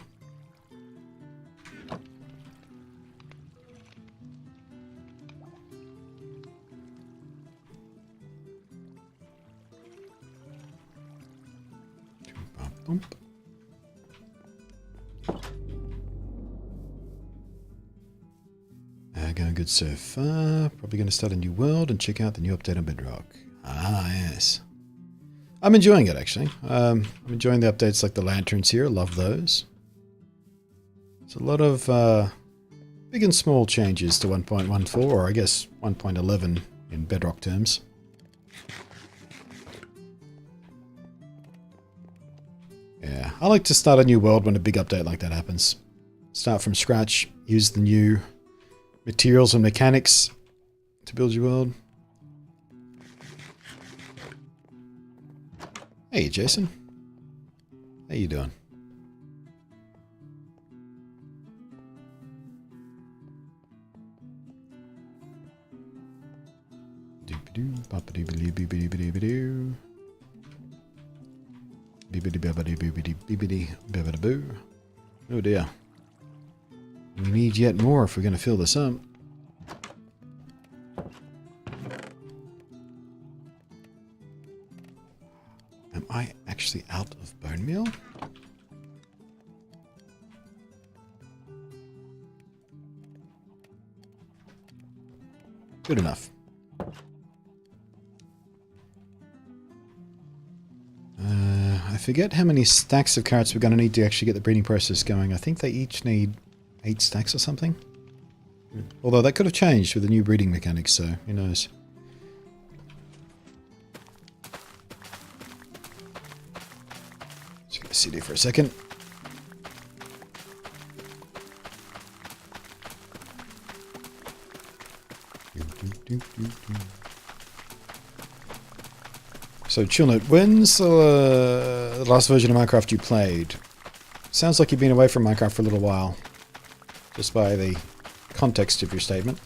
Boom. Going good so far. Probably going to start a new world and check out the new update on Bedrock. Ah, yes. I'm enjoying it, actually. I'm enjoying the updates like the lanterns here. Love those. There's a lot of big and small changes to 1.14, or I guess 1.11 in Bedrock terms. Yeah, I like to start a new world when a big update like that happens. Start from scratch, use the new materials and mechanics to build your world. Hey, Jason. How you doing? Doop-a-doo, bop-a-doo-ba-doo-boo-ba-doo-ba-doo. Beebity-beebity-beebity-beebity-beebity-boo. Oh dear. We need yet more if we're going to fill this up. Am I actually out of bone meal? Good enough. I forget how many stacks of carrots we're going to need to actually get the breeding process going. I think they each need 8 stacks or something. Although that could have changed with the new breeding mechanics, so who knows. Just going to sit here for a second. So, Chillnote, when's the last version of Minecraft you played? Sounds like you've been away from Minecraft for a little while. Just by the context of your statement.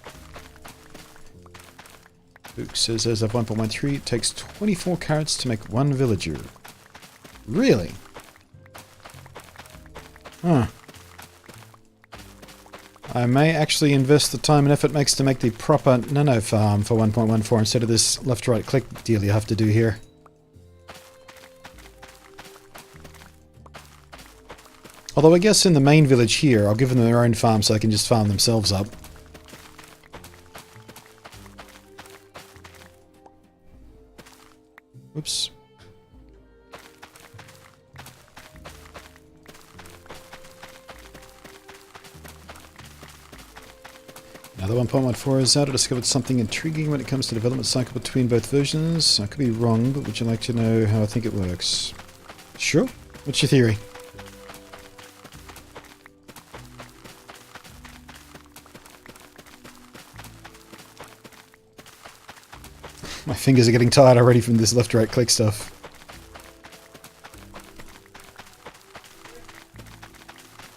Book says as of 1.13, it takes 24 carrots to make 1 villager. Really? Huh. I may actually invest the time and effort it makes to make the proper nano farm for 1.14 instead of this left-right click deal you have to do here. Although I guess in the main village here, I'll give them their own farm so they can just farm themselves up. Oops. Now the 1.14 is out. I discovered something intriguing when it comes to development cycle between both versions. I could be wrong, but would you like to know how I think it works? Sure. What's your theory? My fingers are getting tired already from this left-right click stuff.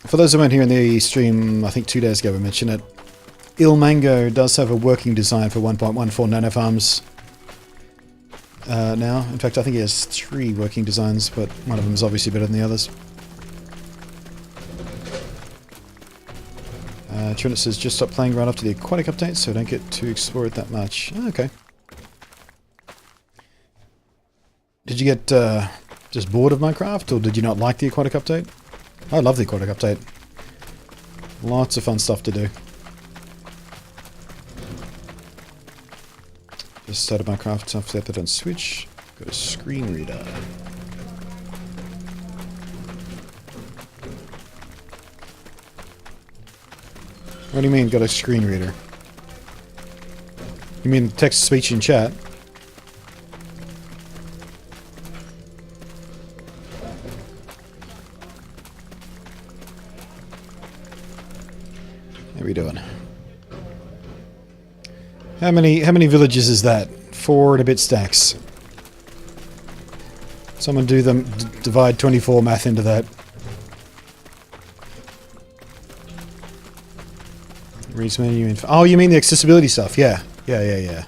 For those who weren't here in the stream, I think 2 days ago we mentioned it. Ilmango does have a working design for 1.14 nanofarms now. In fact, I think he has 3 working designs, but one of them is obviously better than the others. Trinit says, just stop playing right after the aquatic update, so don't get to explore it that much. Oh, okay. Did you get just bored of Minecraft, or did you not like the aquatic update? I love the aquatic update. Lots of fun stuff to do. Just started Minecraft after that on Switch. Got a screen reader. What do you mean, got a screen reader? You mean text-to-speech in chat? How are we doing? How many villages is that? 4 and a bit stacks. Someone do them divide 24 math into that. Reads menu info. Oh, you mean the accessibility stuff? Yeah. Yeah,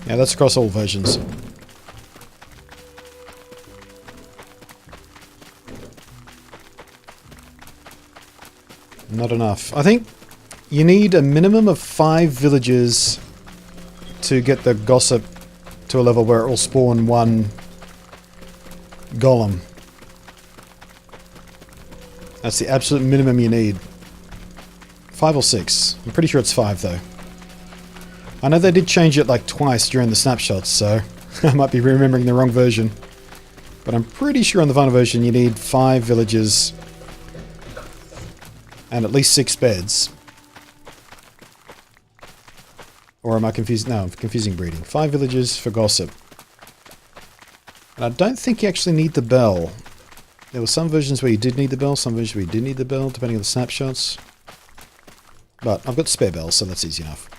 that's across all versions. Not enough. I think you need a minimum of 5 villages to get the gossip to a level where it will spawn one golem. That's the absolute minimum you need. 5 or 6. I'm pretty sure it's 5 though. I know they did change it like twice during the snapshots, so I might be remembering the wrong version. But I'm pretty sure on the final version you need 5 villages and at least 6 beds. Or am I confused? No, I'm confusing breeding. 5 villages for gossip. And I don't think you actually need the bell. There were some versions where you did need the bell, some versions where you didn't need the bell, depending on the snapshots. But I've got spare bells, so that's easy enough.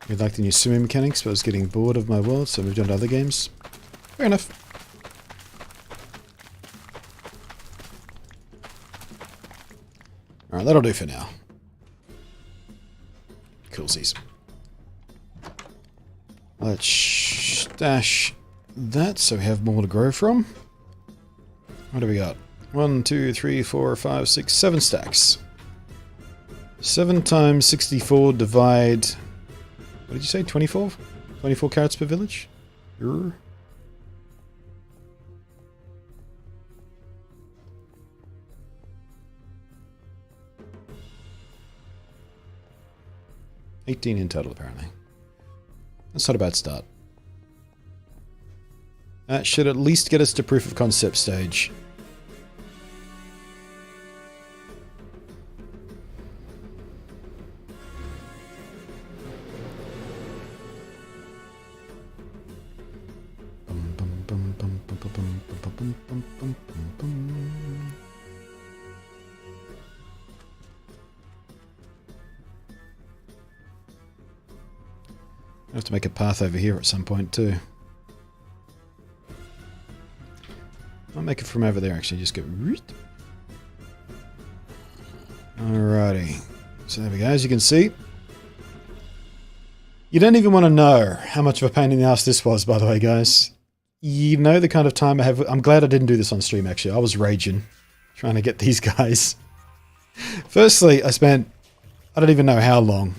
We like the new swimming mechanics, but I was getting bored of my world, so I moved on to other games. Fair enough. Alright, that'll do for now. Coolsies. Let's stash that so we have more to grow from. What do we got? 1, 2, 3, 4, 5, 6, 7 stacks. 7 times 64 divide... What did you say? 24? 24 carrots per village? Urgh. $18 in total, apparently. That's not a bad start. That should at least get us to proof of concept stage. I have to make a path over here at some point too. I'll make it from over there actually, just go... Alrighty. So there we go, as you can see. You don't even want to know how much of a pain in the ass this was, by the way, guys. You know the kind of time I have... I'm glad I didn't do this on stream, actually. I was raging, trying to get these guys. Firstly, I spent... I don't even know how long.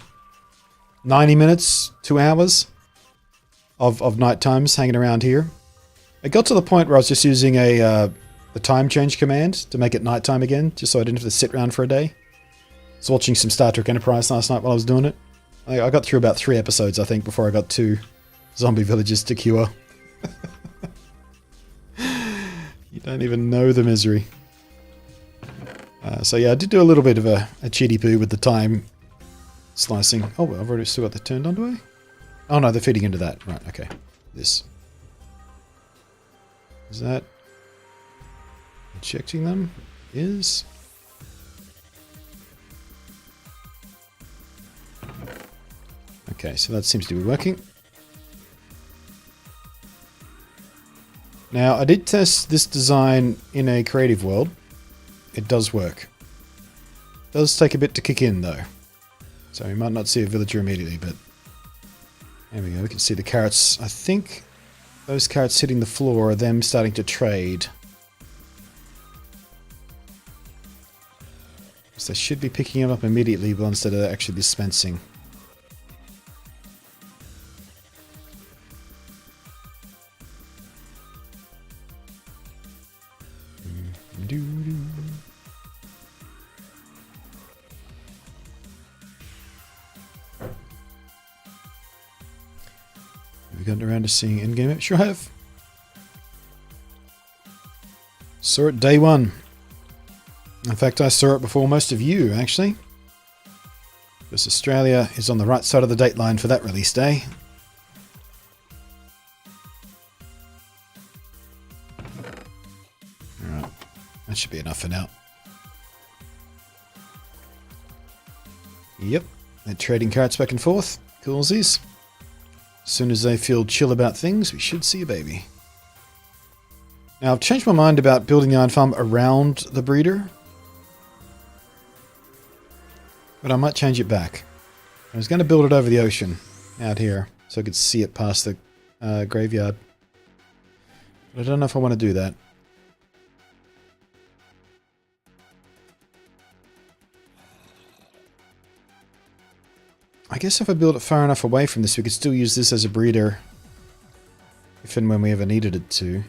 90 minutes, 2 hours of night times hanging around here. It got to the point where I was just using the time change command to make it nighttime again, just so I didn't have to sit around for a day. I was watching some Star Trek Enterprise last night while I was doing it. I got through about 3 episodes, I think, before I got 2 zombie villages to cure. You don't even know the misery. So yeah, I did do a little bit of a cheaty poo with the time slicing. Oh, well, I've already still got the turned on, do I? Oh no, they're feeding into that. Right, okay. This. Is that ejecting them? Is. Okay, so that seems to be working. Now, I did test this design in a creative world. It does work. It does take a bit to kick in, though. So we might not see a villager immediately, but... There we go, we can see the carrots. I think those carrots hitting the floor are them starting to trade. So they should be picking them up immediately, but instead of actually dispensing. Have we gotten around to seeing in-game? Sure have. Saw it day 1. In fact, I saw it before most of you, actually. Because Australia is on the right side of the date line for that release day. Alright, that should be enough for now. Yep, they're trading carrots back and forth. Coolsies. As soon as they feel chill about things, we should see a baby. Now, I've changed my mind about building the iron farm around the breeder. But I might change it back. I was going to build it over the ocean out here so I could see it past the graveyard. But I don't know if I want to do that. I guess if I build it far enough away from this, we could still use this as a breeder. If and when we ever needed it to.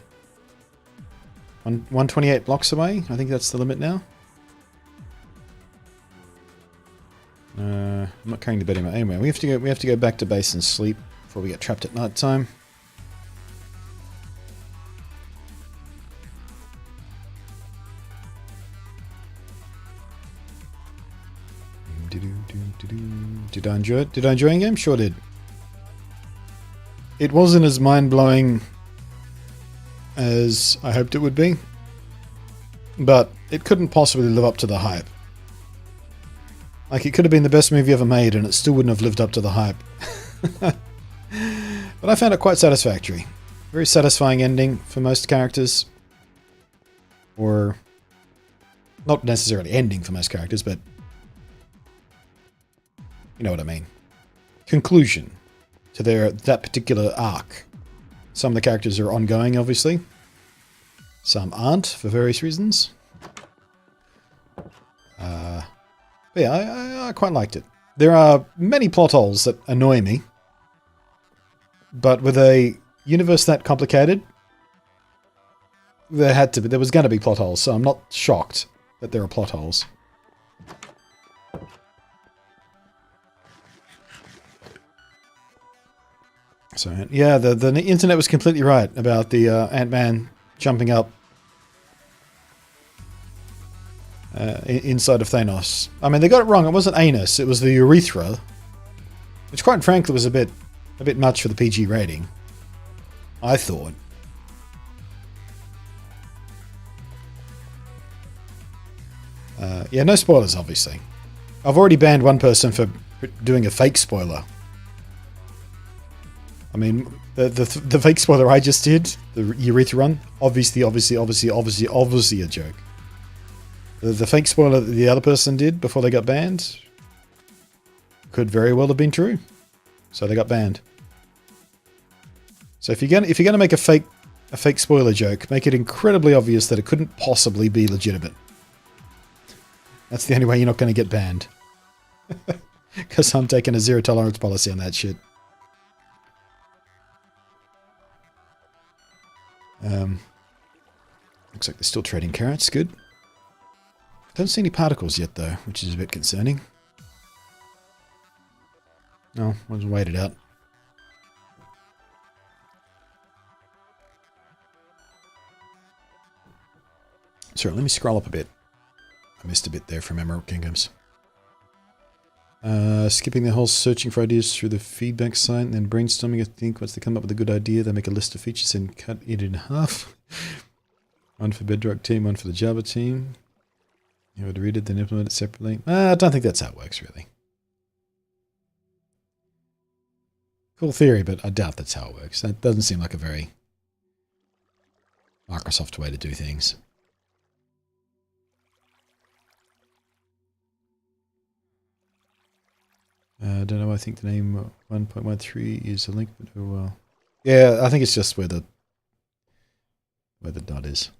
128 blocks away? I think that's the limit now. I'm not carrying the bed anyway. We have to go back to base and sleep before we get trapped at night time. Did I enjoy it? Did I enjoy the game? Sure did. It wasn't as mind-blowing as I hoped it would be, but it couldn't possibly live up to the hype. Like, it could have been the best movie ever made and it still wouldn't have lived up to the hype. But I found it quite satisfactory. Very satisfying ending for most characters. Or, not necessarily ending for most characters, but you know what I mean. Conclusion to that particular arc. Some of the characters are ongoing, obviously. Some aren't, for various reasons. But yeah, I quite liked it. There are many plot holes that annoy me. But with a universe that complicated, there was going to be plot holes, so I'm not shocked that there are plot holes. So, yeah, the internet was completely right about the Ant-Man jumping up inside of Thanos. I mean, they got it wrong. It wasn't anus. It was the urethra, which, quite frankly, was a bit much for the PG rating, I thought. Yeah, no spoilers, obviously. I've already banned one person for doing a fake spoiler. I mean, the fake spoiler I just did, the urethra run, obviously a joke. The fake spoiler that the other person did before they got banned could very well have been true. So they got banned. So if you're gonna make a fake spoiler joke, make it incredibly obvious that it couldn't possibly be legitimate. That's the only way you're not going to get banned. Because I'm taking a zero tolerance policy on that shit. Looks like they're still trading carrots. Good. Don't see any particles yet, though, which is a bit concerning. No, we'll just wait it out. Sorry, let me scroll up a bit. I missed a bit there from Emerald Kingdoms. Skipping the whole searching for ideas through the feedback site and then brainstorming. I think once they come up with a good idea, they make a list of features and cut it in half. One for Bedrock team, one for the Java team. You would read it, then implement it separately. I don't think that's how it works, really. Cool theory, but I doubt that's how it works. That doesn't seem like a very Microsoft way to do things. I don't know, I think the name 1.13 is a link, but oh well. Yeah, I think it's just where the dot is.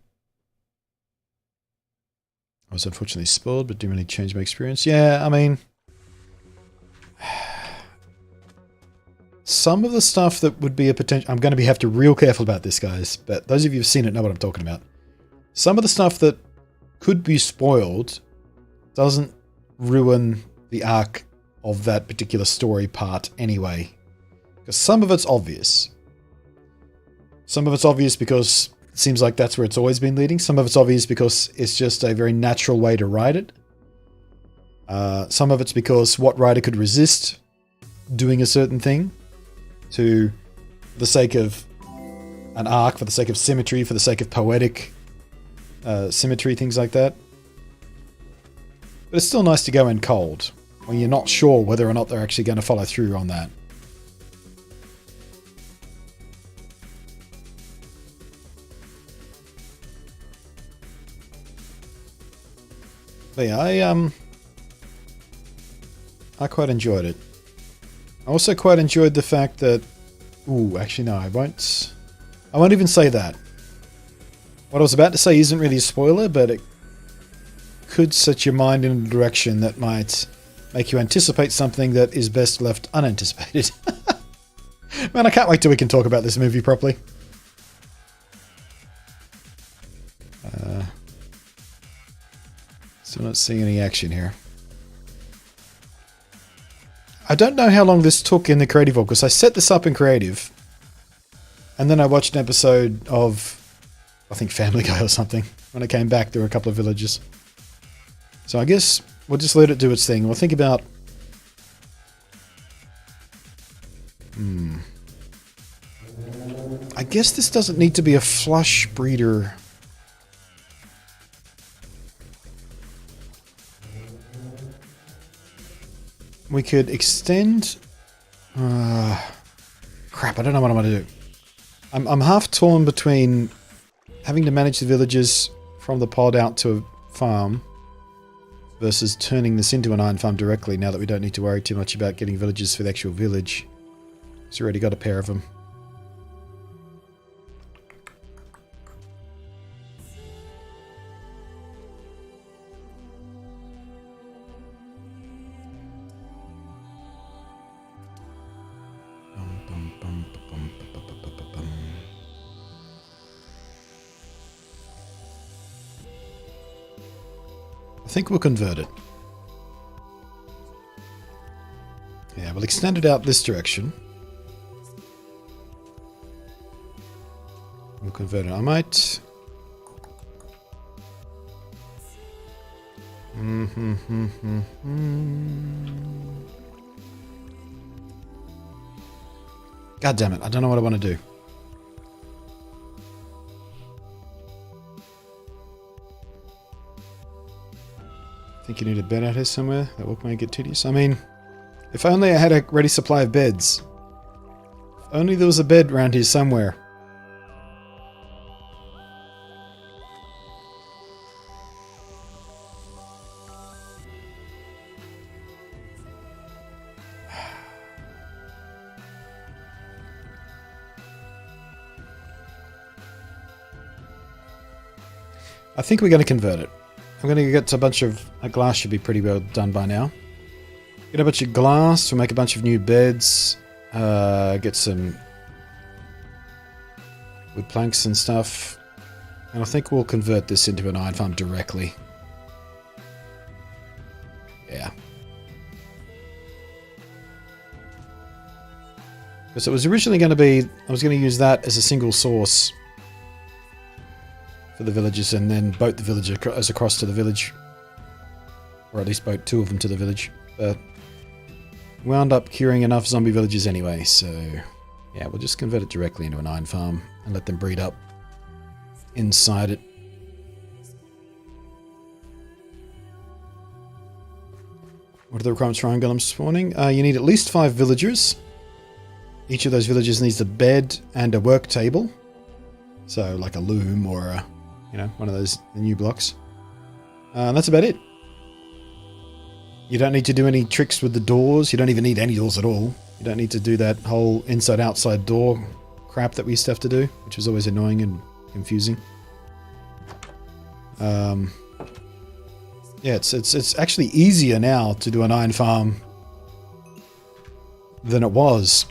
I was unfortunately spoiled, but didn't really change my experience. Yeah, I mean, some of the stuff that would be a potential... I'm going to have to be real careful about this, guys, but those of you who've seen it know what I'm talking about. Some of the stuff that could be spoiled doesn't ruin the arc of that particular story part anyway. Because some of it's obvious. Some of it's obvious because it seems like that's where it's always been leading. Some of it's obvious because it's just a very natural way to write it. Some of it's because what writer could resist doing a certain thing for the sake of an arc, for the sake of symmetry, for the sake of poetic symmetry, things like that. But it's still nice to go in cold when you're not sure whether or not they're actually going to follow through on that. But yeah, I quite enjoyed it. I also quite enjoyed the fact that... Ooh, actually no, I won't even say that. What I was about to say isn't really a spoiler, but it could set your mind in a direction that might make you anticipate something that is best left unanticipated. Man, I can't wait till we can talk about this movie properly. Still not seeing any action here. I don't know how long this took in the creative org, because I set this up in creative, and then I watched an episode of, I think, Family Guy or something. When I came back, there were a couple of villages. So I guess we'll just let it do its thing. We'll think about... I guess this doesn't need to be a flush breeder. We could extend... crap, I don't know what I'm going to do. I'm half torn between having to manage the villages from the pod out to a farm versus turning this into an iron farm directly now that we don't need to worry too much about getting villagers for the actual village. It's already got a pair of them. I think we'll convert it. Yeah, we'll extend it out this direction. We'll convert it. I might... God damn it, I don't know what I want to do. I think you need a bed out here somewhere. That work might get tedious. I mean, if only I had a ready supply of beds. If only there was a bed around here somewhere. I think we're going to convert it. I'm going to get a bunch of... glass should be pretty well done by now. Get a bunch of glass. We'll make a bunch of new beds. Get some wood planks and stuff. And I think we'll convert this into an iron farm directly. Yeah. Because it was originally going to be... I was going to use that as a single source for the villages, and then boat the villagers across to the village, or at least boat two of them to the village. But wound up curing enough zombie villages anyway, so yeah, we'll just convert it directly into an iron farm and let them breed up inside it. What are the requirements for iron golems spawning? You need at least 5 villagers. Each of those villagers needs a bed and a work table, so like a loom or a, you know, one of those new blocks. And that's about it. You don't need to do any tricks with the doors. You don't even need any doors at all. You don't need to do that whole inside-outside door crap that we used to have to do, which was always annoying and confusing. Yeah, it's actually easier now to do an iron farm than it was,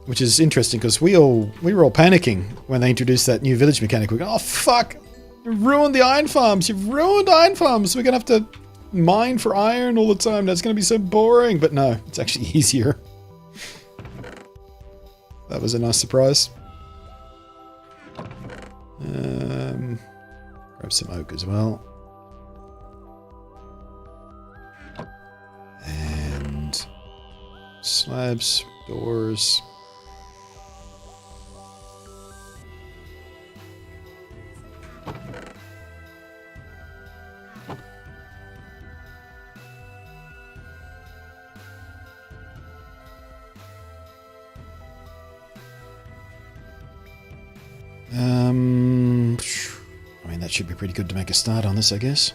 which is interesting because we were all panicking when they introduced that new village mechanic. We go, oh fuck! You've ruined the iron farms! You've ruined iron farms! We're gonna have to mine for iron all the time. That's gonna be so boring. But no, it's actually easier. That was a nice surprise. Grab some oak as well. And slabs, doors. I mean, that should be pretty good to make a start on this, I guess.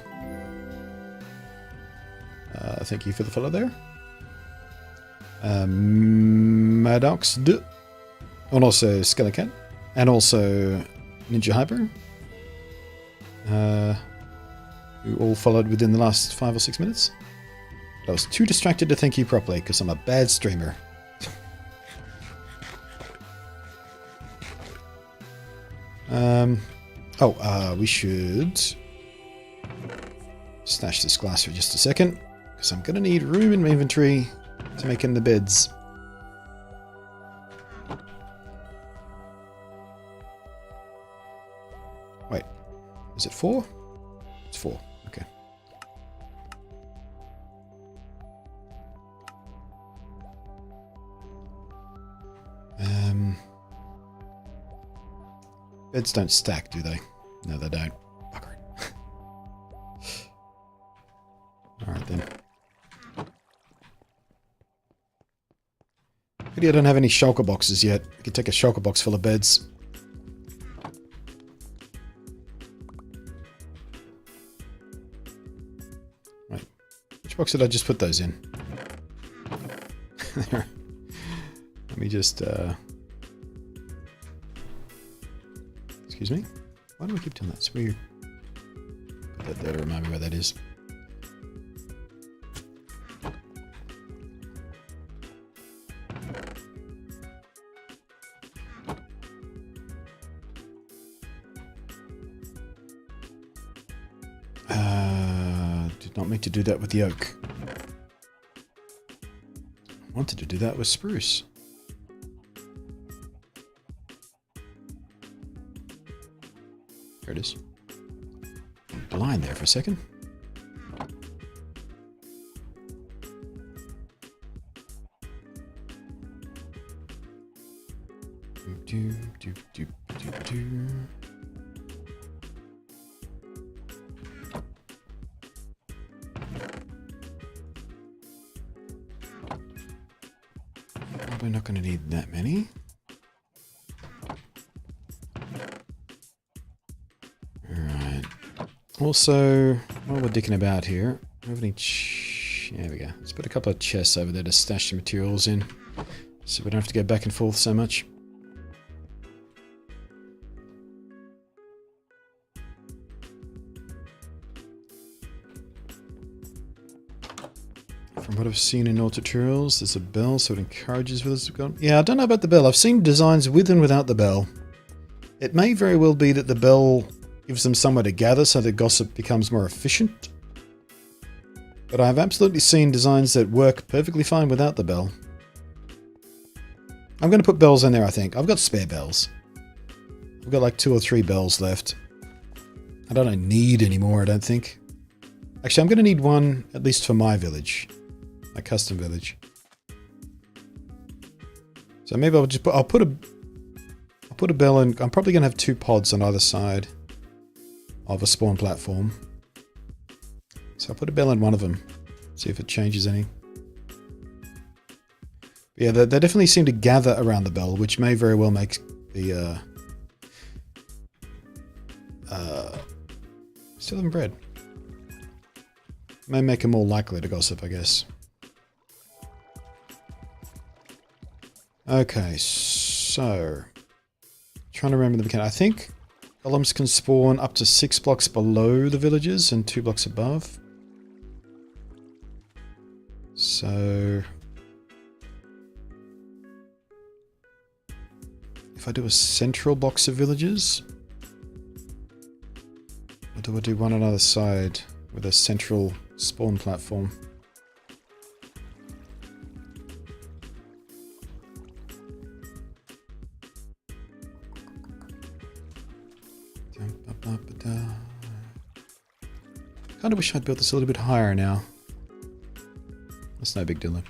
Thank you for the follow there. Maddox, and also Skelecat, and also Ninja Hyper, who all followed within the last 5 or 6 minutes. But I was too distracted to thank you properly because I'm a bad streamer. We should stash this glass for just a second because I'm going to need room in my inventory to make in the beds. Wait, is it 4? It's 4, okay. Beds don't stack, do they? No, they don't. Bugger it. Alright then. Pity I don't have any shulker boxes yet. I could take a shulker box full of beds. Wait, which box did I just put those in? Let me just, excuse me? Why do I keep doing that? It's weird. Put that there to remind me where that is. Did not mean to do that with the oak. I wanted to do that with spruce. There it is. I'm blind there for a second. Do, do, do, do, do. Probably not going to need that many. Alright. Also, while we're dicking about here, do we have any there we go. Let's put a couple of chests over there to stash the materials in, so we don't have to go back and forth so much. From what I've seen in all tutorials, there's a bell, so it encourages villagers to go. Yeah, I don't know about the bell. I've seen designs with and without the bell. It may very well be that the bell gives them somewhere to gather so the gossip becomes more efficient. But I've absolutely seen designs that work perfectly fine without the bell. I'm going to put bells in there, I think. I've got spare bells. I've got like 2 or 3 bells left. I don't need any more, I don't think. Actually, I'm going to need one, at least for my village. My custom village. So maybe I'll just put a bell in. I'm probably going to have 2 pods on either side of a spawn platform. So I'll put a bell in one of them. See if it changes any. But yeah, they definitely seem to gather around the bell, which may very well make the still having bread. May make them more likely to gossip, I guess. Okay, so trying to remember the mechanic. I think golems can spawn up to 6 blocks below the villages and 2 blocks above. So if I do a central box of villages, or do I do one on either side with a central spawn platform? Kind of wish I'd built this a little bit higher now. That's no big deal though.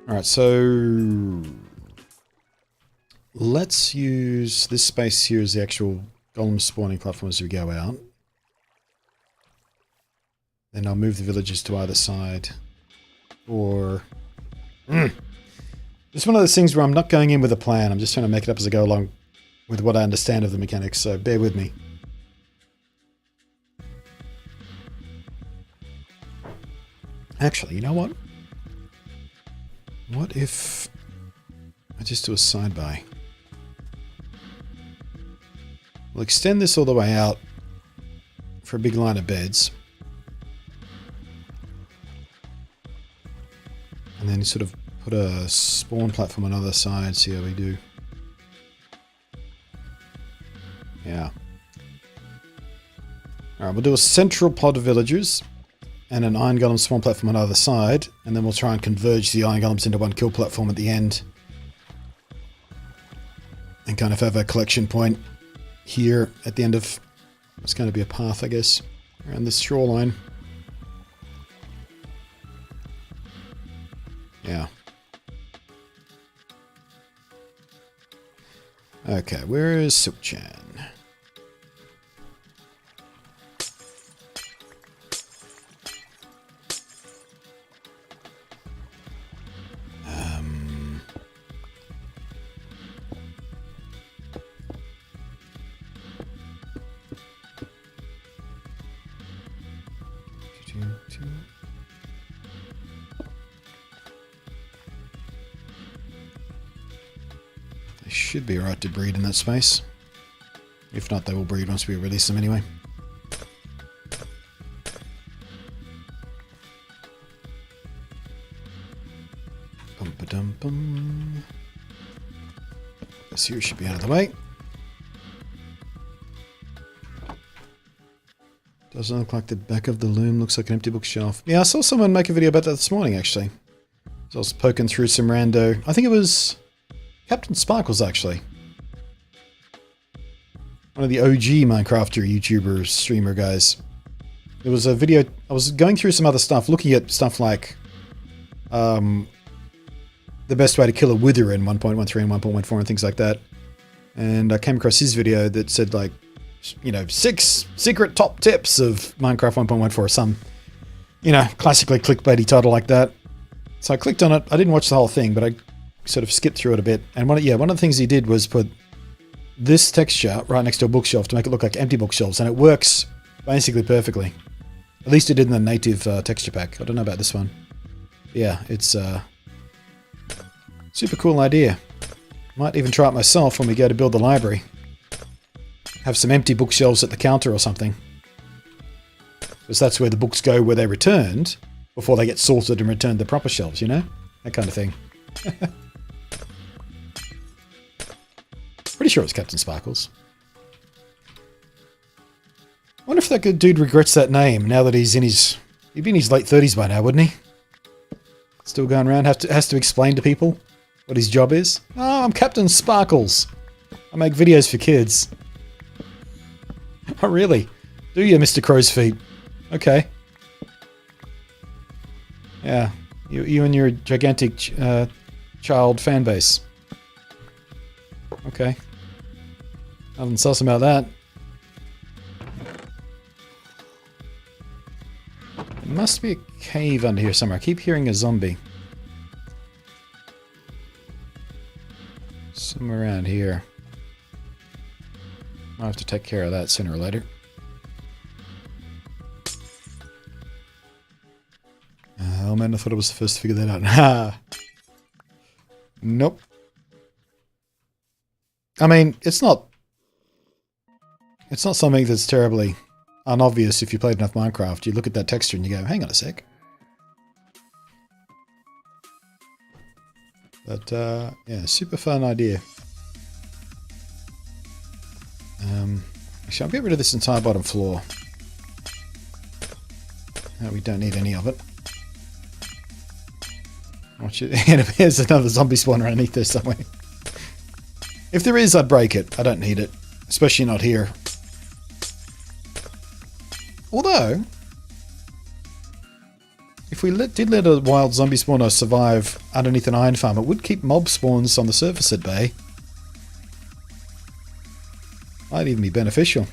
Alright, so let's use this space here as the actual golem spawning platform as we go out. Then I'll move the villagers to either side. Or... It's one of those things where I'm not going in with a plan. I'm just trying to make it up as I go along with what I understand of the mechanics, so bear with me. Actually, you know what? What if I just do a side by? We'll extend this all the way out for a big line of beds. And then sort of put a spawn platform on the other side, see how we do. Yeah. Alright, we'll do a central pod of villagers and an iron golem spawn platform on the other side, and then we'll try and converge the iron golems into one kill platform at the end. And kind of have a collection point here at the end of what's going to be a path, I guess, around this shoreline. Yeah. Okay, where is Silk-chan? They should be alright to breed in that space. If not, they will breed once we release them anyway. Bum-ba-dum-bum. This here should be out of the way. Doesn't look like the back of the loom. Looks like an empty bookshelf. Yeah, I saw someone make a video about that this morning, actually. So I was poking through some rando. I think it was Captain Sparkles, actually. One of the OG Minecrafter YouTuber streamer guys. There was a video. I was going through some other stuff, looking at stuff like the best way to kill a wither in 1.13 and 1.14 and things like that. And I came across his video that said, like, you know, 6 secret top tips of Minecraft 1.14, some, you know, classically clickbaity title like that. So I clicked on it. I didn't watch the whole thing, but I sort of skipped through it a bit. And one of the things he did was put this texture right next to a bookshelf to make it look like empty bookshelves, and it works basically perfectly. At least it did in the native texture pack. I don't know about this one. Yeah, it's super cool idea. Might even try it myself when we go to build the library. Have some empty bookshelves at the counter or something. Because that's where the books go where they're returned, before they get sorted and returned to the proper shelves, you know? That kind of thing. Pretty sure it's Captain Sparkles. I wonder if that good dude regrets that name now that he's in his... He'd be in his late 30s by now, wouldn't he? Still going around, has to explain to people what his job is. Oh, I'm Captain Sparkles. I make videos for kids. Oh, really? Do you, Mr. Crow's Feet? Okay. Yeah. You and your gigantic child fan base. Okay. Nothing sus about that. There must be a cave under here somewhere. I keep hearing a zombie. Somewhere around here. I'll have to take care of that sooner or later. Oh man, I thought I was the first to figure that out. Ha! Nope. I mean, it's not something that's terribly unobvious if you played enough Minecraft. You look at that texture and you go, hang on a sec. But, yeah, super fun idea. Actually, I'll get rid of this entire bottom floor. No, we don't need any of it. Watch it. And there's another zombie spawner underneath there somewhere. If there is, I'd break it. I don't need it. Especially not here. Although, if we did let a wild zombie spawner survive underneath an iron farm, it would keep mob spawns on the surface at bay. Might even be beneficial.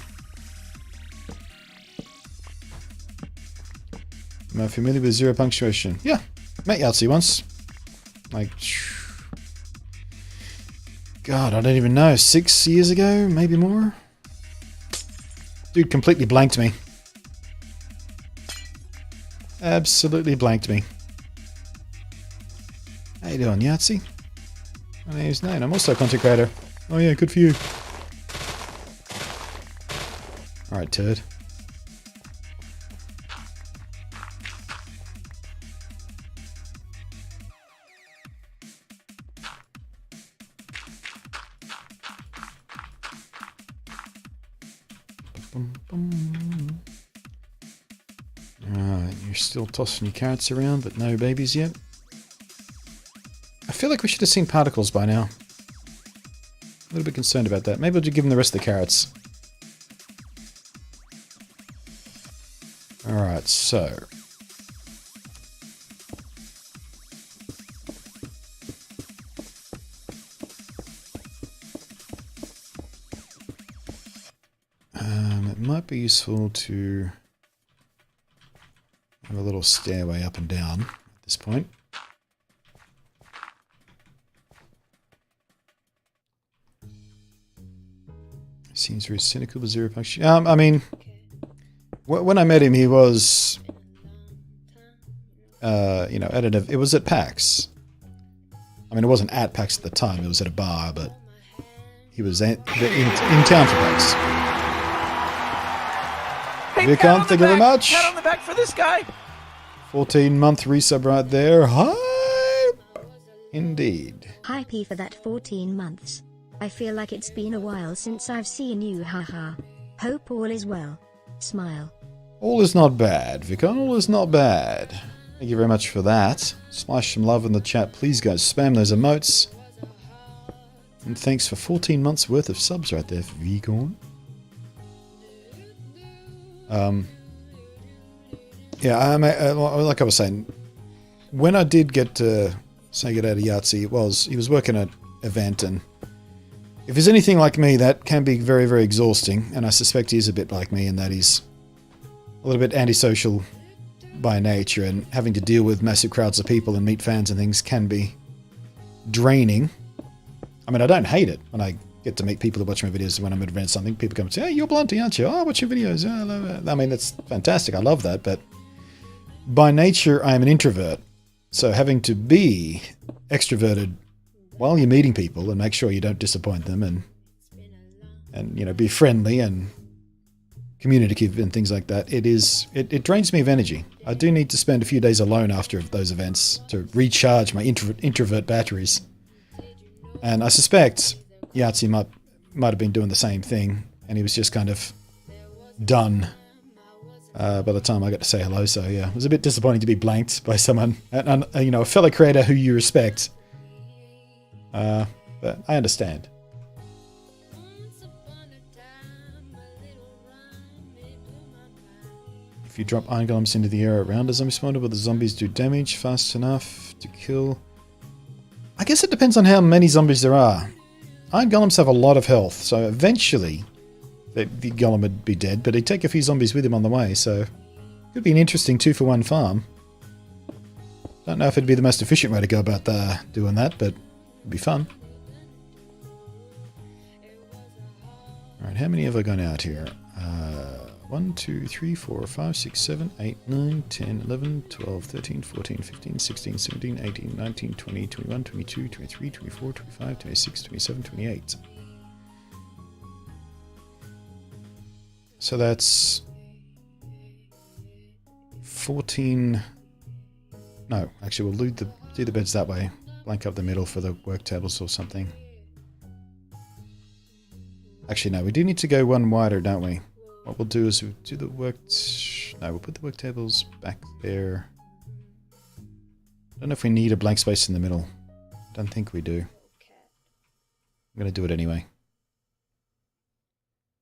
Am I familiar with zero punctuation? Yeah, met Yahtzee once. Like, God, I don't even know. 6 years ago, maybe more. Dude completely blanked me. Absolutely blanked me. How you doing, Yahtzee? My name's Nate. I'm also a content creator. Oh yeah, good for you. Alright, turd. Alright, you're still tossing your carrots around, but no babies yet. I feel like we should have seen particles by now. A little bit concerned about that. Maybe I'll just give them the rest of the carrots. Alright, so... it might be useful to have a little stairway up and down at this point. Seems very cynical, but zero punch. I mean, when I met him, he was, you know, it was at PAX. I mean, it wasn't at PAX at the time, it was at a bar, but he was in town for PAX. Hey, Vikant, thank you very much. Pat on the back for this guy. 14-month resub right there. Hi! Indeed. Hi P for that 14 months. I feel like it's been a while since I've seen you, haha. Hope all is well. Smile. All is not bad, Vikon. All is not bad. Thank you very much for that. Splash some love in the chat. Please, guys, spam those emotes. And thanks for 14 months worth of subs right there for Vikon. Yeah, like I was saying, when I did get to say get out of Yahtzee, he was working at an event, and if he's anything like me, that can be very, very exhausting, and I suspect he's a bit like me in that he's a little bit antisocial by nature, and having to deal with massive crowds of people and meet fans and things can be draining. I mean, I don't hate it when I get to meet people who watch my videos when I'm at events or something. People come and say, hey, you're BluntNate, aren't you? Oh, I watch your videos. Oh, I love it. I mean, that's fantastic. I love that, but by nature, I am an introvert. So having to be extroverted while you're meeting people and make sure you don't disappoint them and you know, be friendly and communicative and things like that, it drains me of energy. I do need to spend a few days alone after those events to recharge my introvert batteries. And I suspect Yahtzee might have been doing the same thing, and he was just kind of done by the time I got to say hello. So yeah, it was a bit disappointing to be blanked by someone, and you know, a fellow creator who you respect. But I understand. If you drop iron golems into the air around a zombie spawner, will the zombies do damage fast enough to kill? I guess it depends on how many zombies there are. Iron golems have a lot of health, so eventually the golem would be dead, but he'd take a few zombies with him on the way, so it could be an interesting 2-for-1 farm. Don't know if it'd be the most efficient way to go about doing that, but it'd be fun. Alright, how many have I gone out here? 1, 2, 3, 4, 5, 6, 7, 8, 9, 10, 11, 12, 13, 14, 15, 16, 17, 18, 19, 20, 21, 22, 23, 24, 25, 26, 27, 28. So that's 14. No, actually we'll do the beds that way. Blank up the middle for the work tables or something. Actually no, we do need to go one wider, don't we? What we'll do is we'll do the work... No, we'll put the work tables back there. I don't know if we need a blank space in the middle. Don't think we do. I'm going to do it anyway.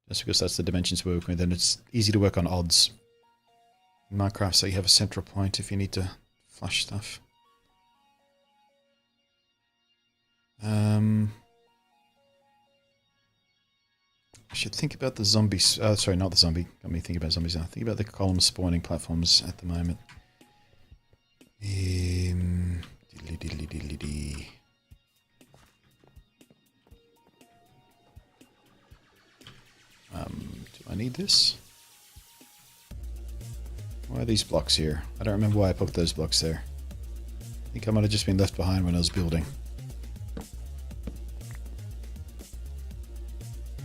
Just because that's the dimensions we're working with, and it's easy to work on odds. In Minecraft, so you have a central point if you need to flush stuff. I should think about the zombies. Sorry, not the zombie. Got me thinking about zombies now. Think about the column spawning platforms at the moment. Do I need this? Why are these blocks here? I don't remember why I put those blocks there. I think I might have just been left behind when I was building.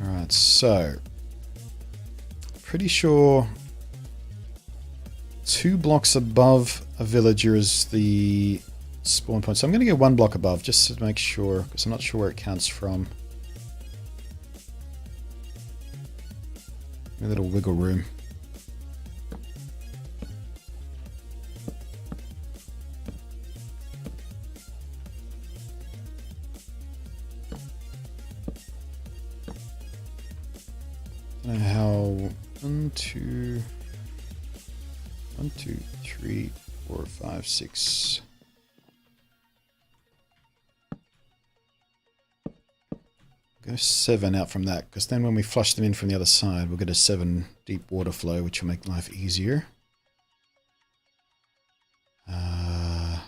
Alright, so pretty sure 2 blocks above a villager is the spawn point. So I'm going to go 1 block above just to make sure, because I'm not sure where it counts from. A little wiggle room. I don't know how. 1, 2, 3, 4, 5, 6. Go 7 out from that, because then when we flush them in from the other side, we'll get a 7 deep water flow, which will make life easier. And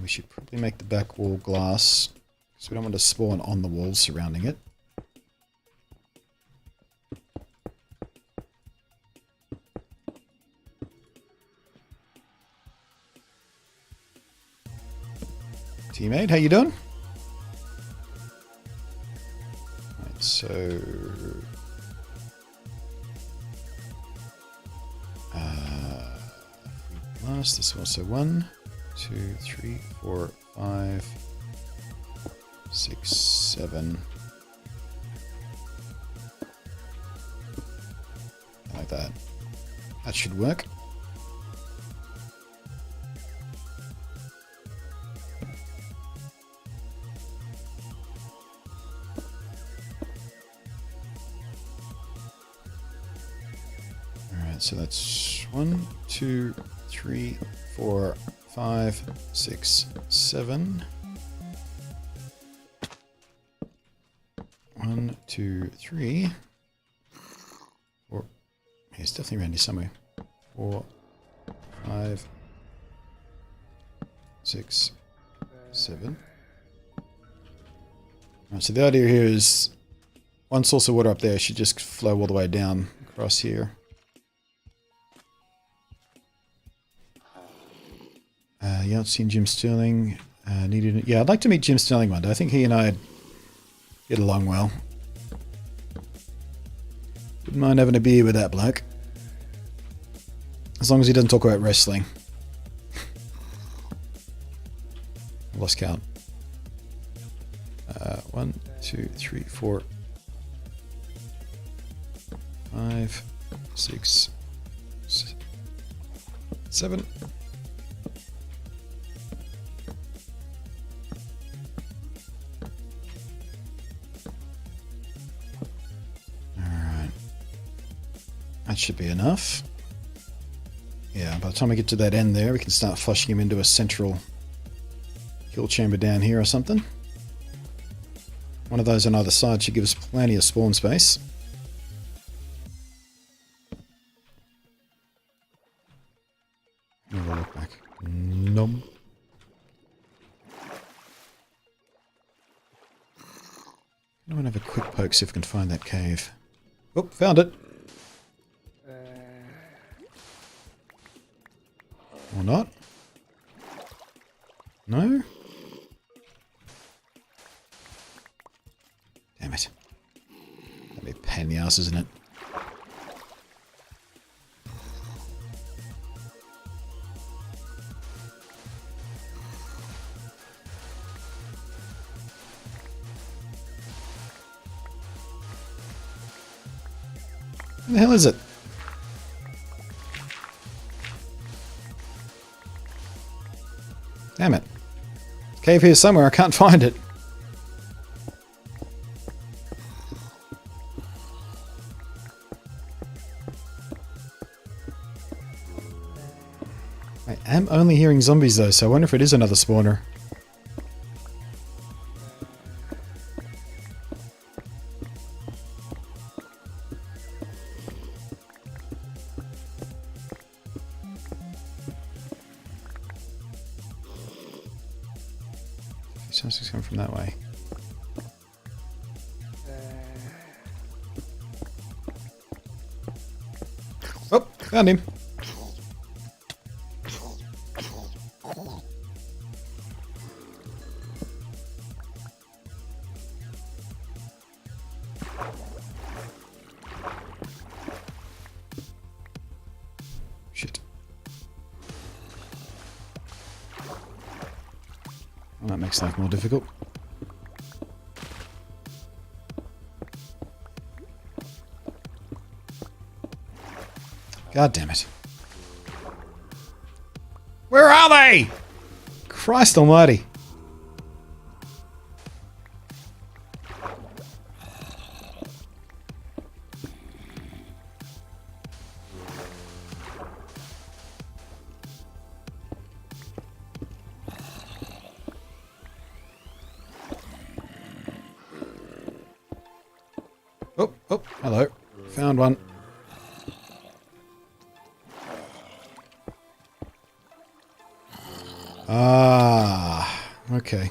we should probably make the back wall glass, because we don't want to spawn on the walls surrounding it. Teammate, how you doing? Right, so glass, this one, so 1, 2, 3, 4, 5, 6, 7. Like that. That should work. Alright, so that's 1, 2, 3, 4, 5, 6, 7. 1, 2, 3. 4. He's definitely around here somewhere. 4, 5, 6, 7. Alright, so the idea here is one source of water up there should just flow all the way down across here. You haven't seen Jim Sterling. Yeah, I'd like to meet Jim Sterling one day. I think he and I get along well. Wouldn't mind having a beer with that bloke. As long as he doesn't talk about wrestling. I lost count. 1, 2, 3, 4, 5, 6, 7. That should be enough. Yeah, by the time we get to that end there, we can start flushing him into a central kill chamber down here or something. One of those on either side should give us plenty of spawn space. Never look back. Nom. I want to have a quick poke, see if we can find that cave. Oh, found it. Or not? No? Damn it. That'd be a pain in the ass, isn't it? Where the hell is it? Damn it. Cave here somewhere, I can't find it. I am only hearing zombies though, so I wonder if it is another spawner. Sounds like it's coming from that way. Oh, found him. Shit. Well, that makes life more difficult. God damn it. Where are they? Christ almighty. Oh, oh, hello. Found one. Ah, okay.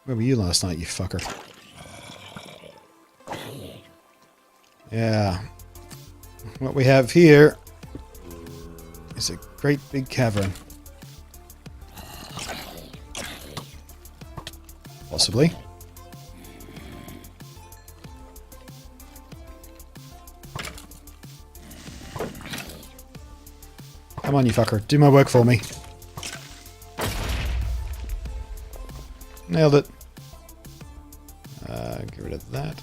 Where were you last night, you fucker? Yeah. What we have here is a great big cavern. Possibly. Come on, you fucker. Do my work for me. Nailed it. Get rid of that.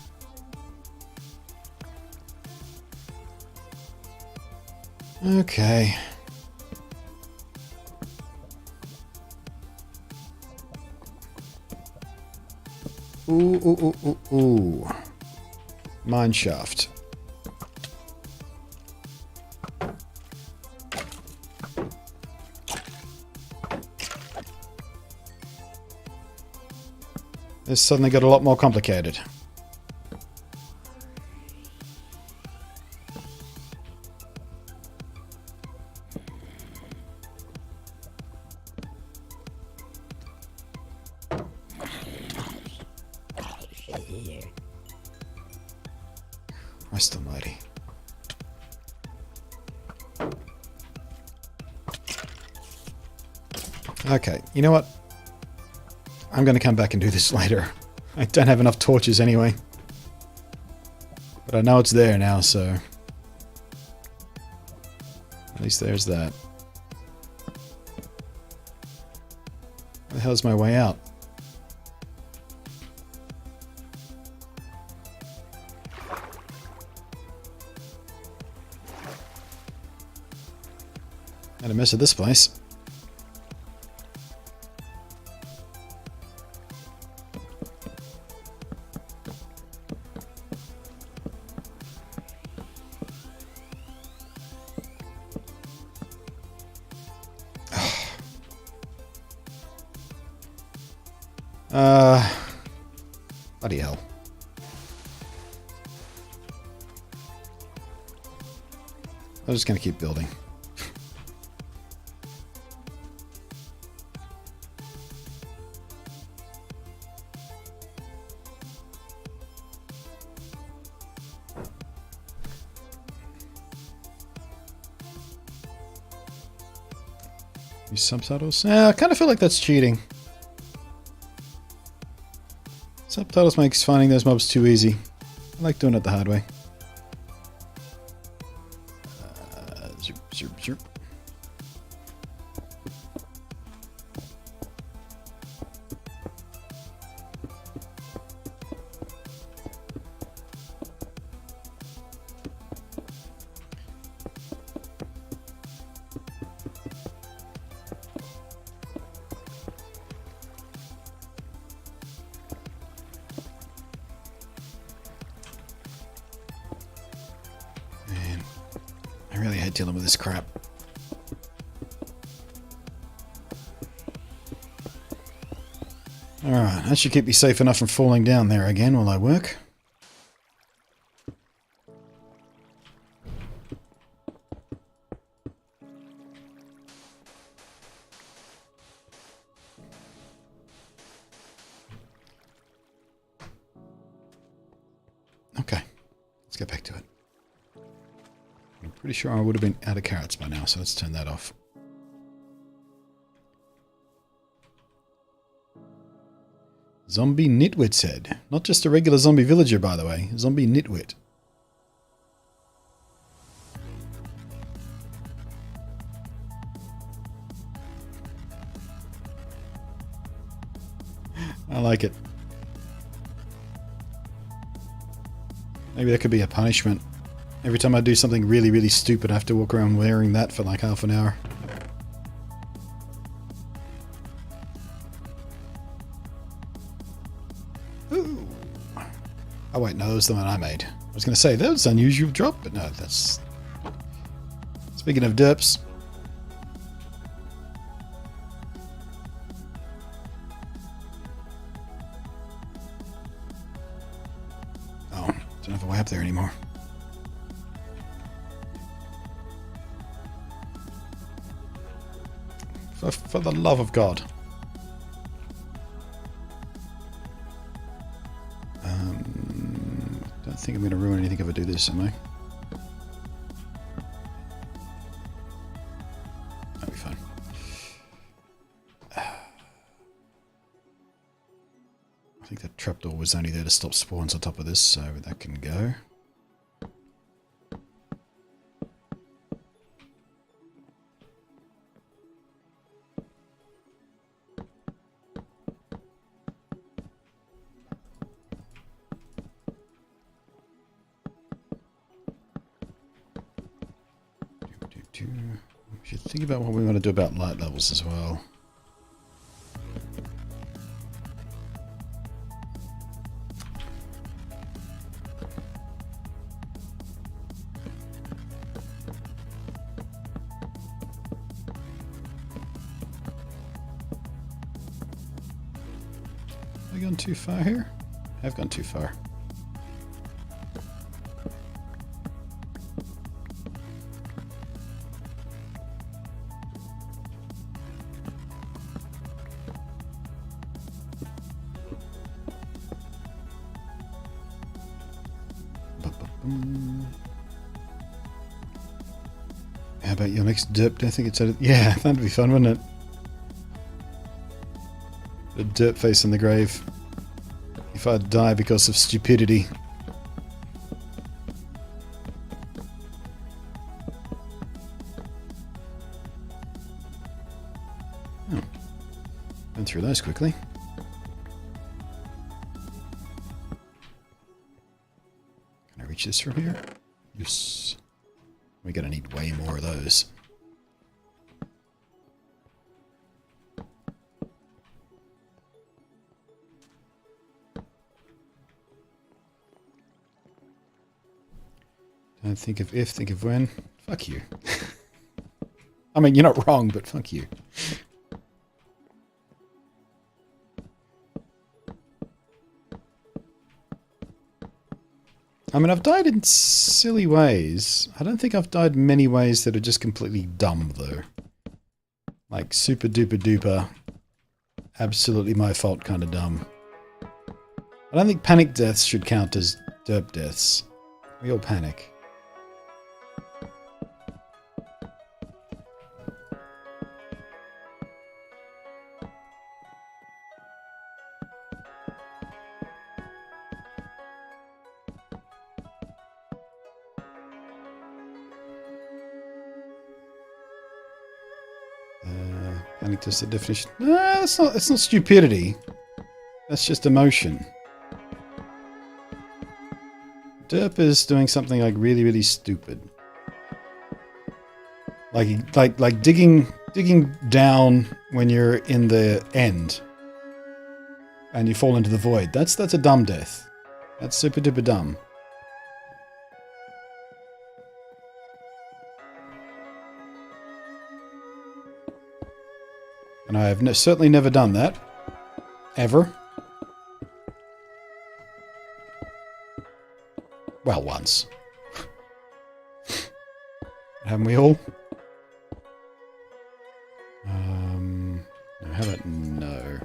Okay. Ooh, ooh, ooh, ooh, ooh. Mine shaft. This suddenly got a lot more complicated. Christ almighty. Okay, you know what? I'm going to come back and do this later. I don't have enough torches anyway. But I know it's there now, so... At least there's that. Where the hell's my way out? Had a mess of this place. Bloody hell. I'm just gonna keep building. These subtitles? I kind of feel like that's cheating. Subtitles makes finding those mobs too easy. I like doing it the hard way. Zoop, zoop, zoop. I really hate dealing with this crap. Alright, that should keep me safe enough from falling down there again while I work. Okay, let's get back to it. I'm pretty sure I would have been out of carrots by now, so let's turn that off. Zombie nitwit said. Not just a regular zombie villager, by the way. Zombie nitwit. I like it. Maybe that could be a punishment. Every time I do something really, really stupid, I have to walk around wearing that for like half an hour. Ooh. Oh wait, no, that was the one I made. I was going to say, that was an unusual drop, but no, that's... Speaking of derps... Oh, don't have a way up there anymore. For the love of God. Don't think I'm going to ruin anything if I do this, am I? That'll be fine. I think that trapdoor was only there to stop spawns on top of this, so that can go. We should think about what we want to do about light levels as well. Have I gone too far here? I've gone too far. How about your next derp? I think it's yeah, that'd be fun, wouldn't it? A derp face in the grave. If I die because of stupidity. Oh. Went through those quickly. Can I reach this from here? Yes. We're gonna need way more of those. Don't think of if, think of when. Fuck you. I mean, you're not wrong, but fuck you. I mean, I've died in silly ways. I don't think I've died many ways that are just completely dumb, though. Like, super duper duper, absolutely my fault kind of dumb. I don't think panic deaths should count as derp deaths. We all panic. Panic just the definition. No, that's not stupidity. That's just emotion. Derp is doing something like really, really stupid. Like digging down when you're in the end and you fall into the void. That's a dumb death. That's super duper dumb. And I have certainly never done that. Ever. Well, once. Haven't we all? How about no?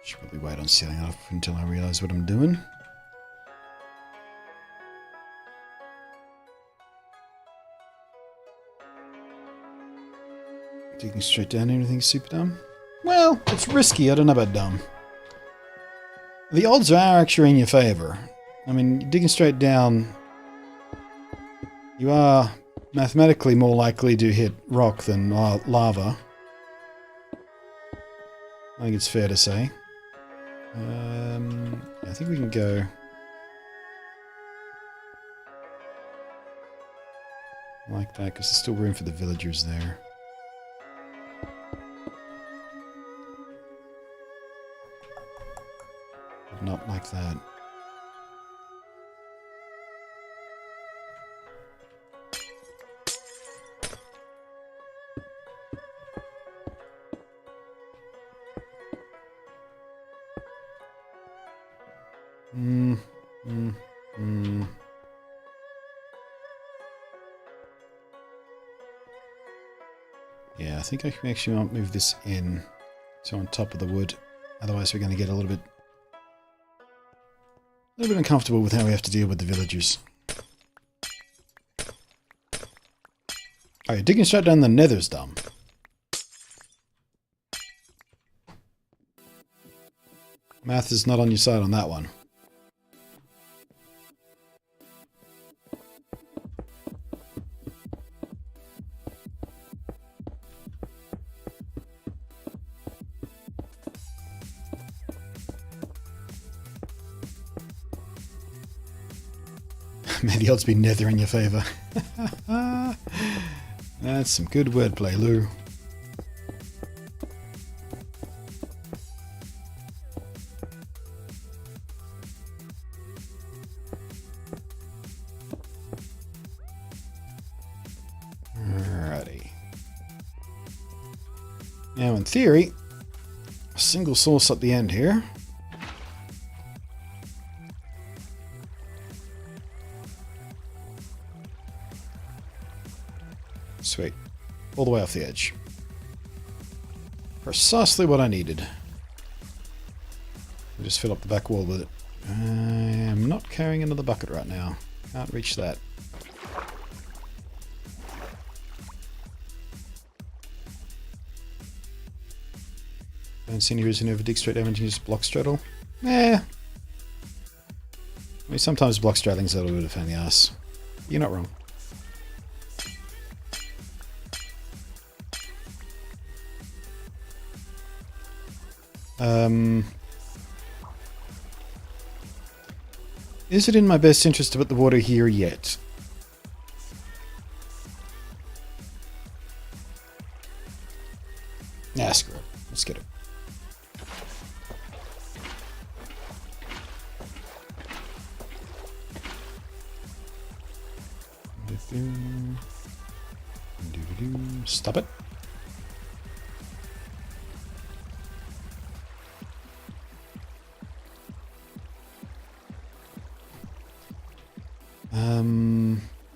Should probably wait on sealing off until I realise what I'm doing. Digging straight down, anything super dumb? Well, it's risky, I don't know about dumb. The odds are actually in your favour. I mean, digging straight down, you are mathematically more likely to hit rock than lava. I think it's fair to say. I think we can go... like that, because there's still room for the villagers there. But not like that. Yeah, I think I can actually might move this in so on top of the wood. Otherwise we're going to get a little bit uncomfortable with how we have to deal with the villagers. Oh, yeah, digging straight down the nether's dumb. Math is not on your side on that one. May the odds be nether in your favour. That's some good wordplay, Lou. Alrighty. Now, in theory, a single source at the end here. Sweet. All the way off the edge. Precisely what I needed. I'll just fill up the back wall with it. I am not carrying another bucket right now. Can't reach that. Don't see any reason to over dig straight down and just block straddle. I mean, sometimes block straddling's a little bit of a pain in the ass. You're not wrong. Is it in my best interest to put the water here yet? Nah, screw it. Let's get it. Stop it.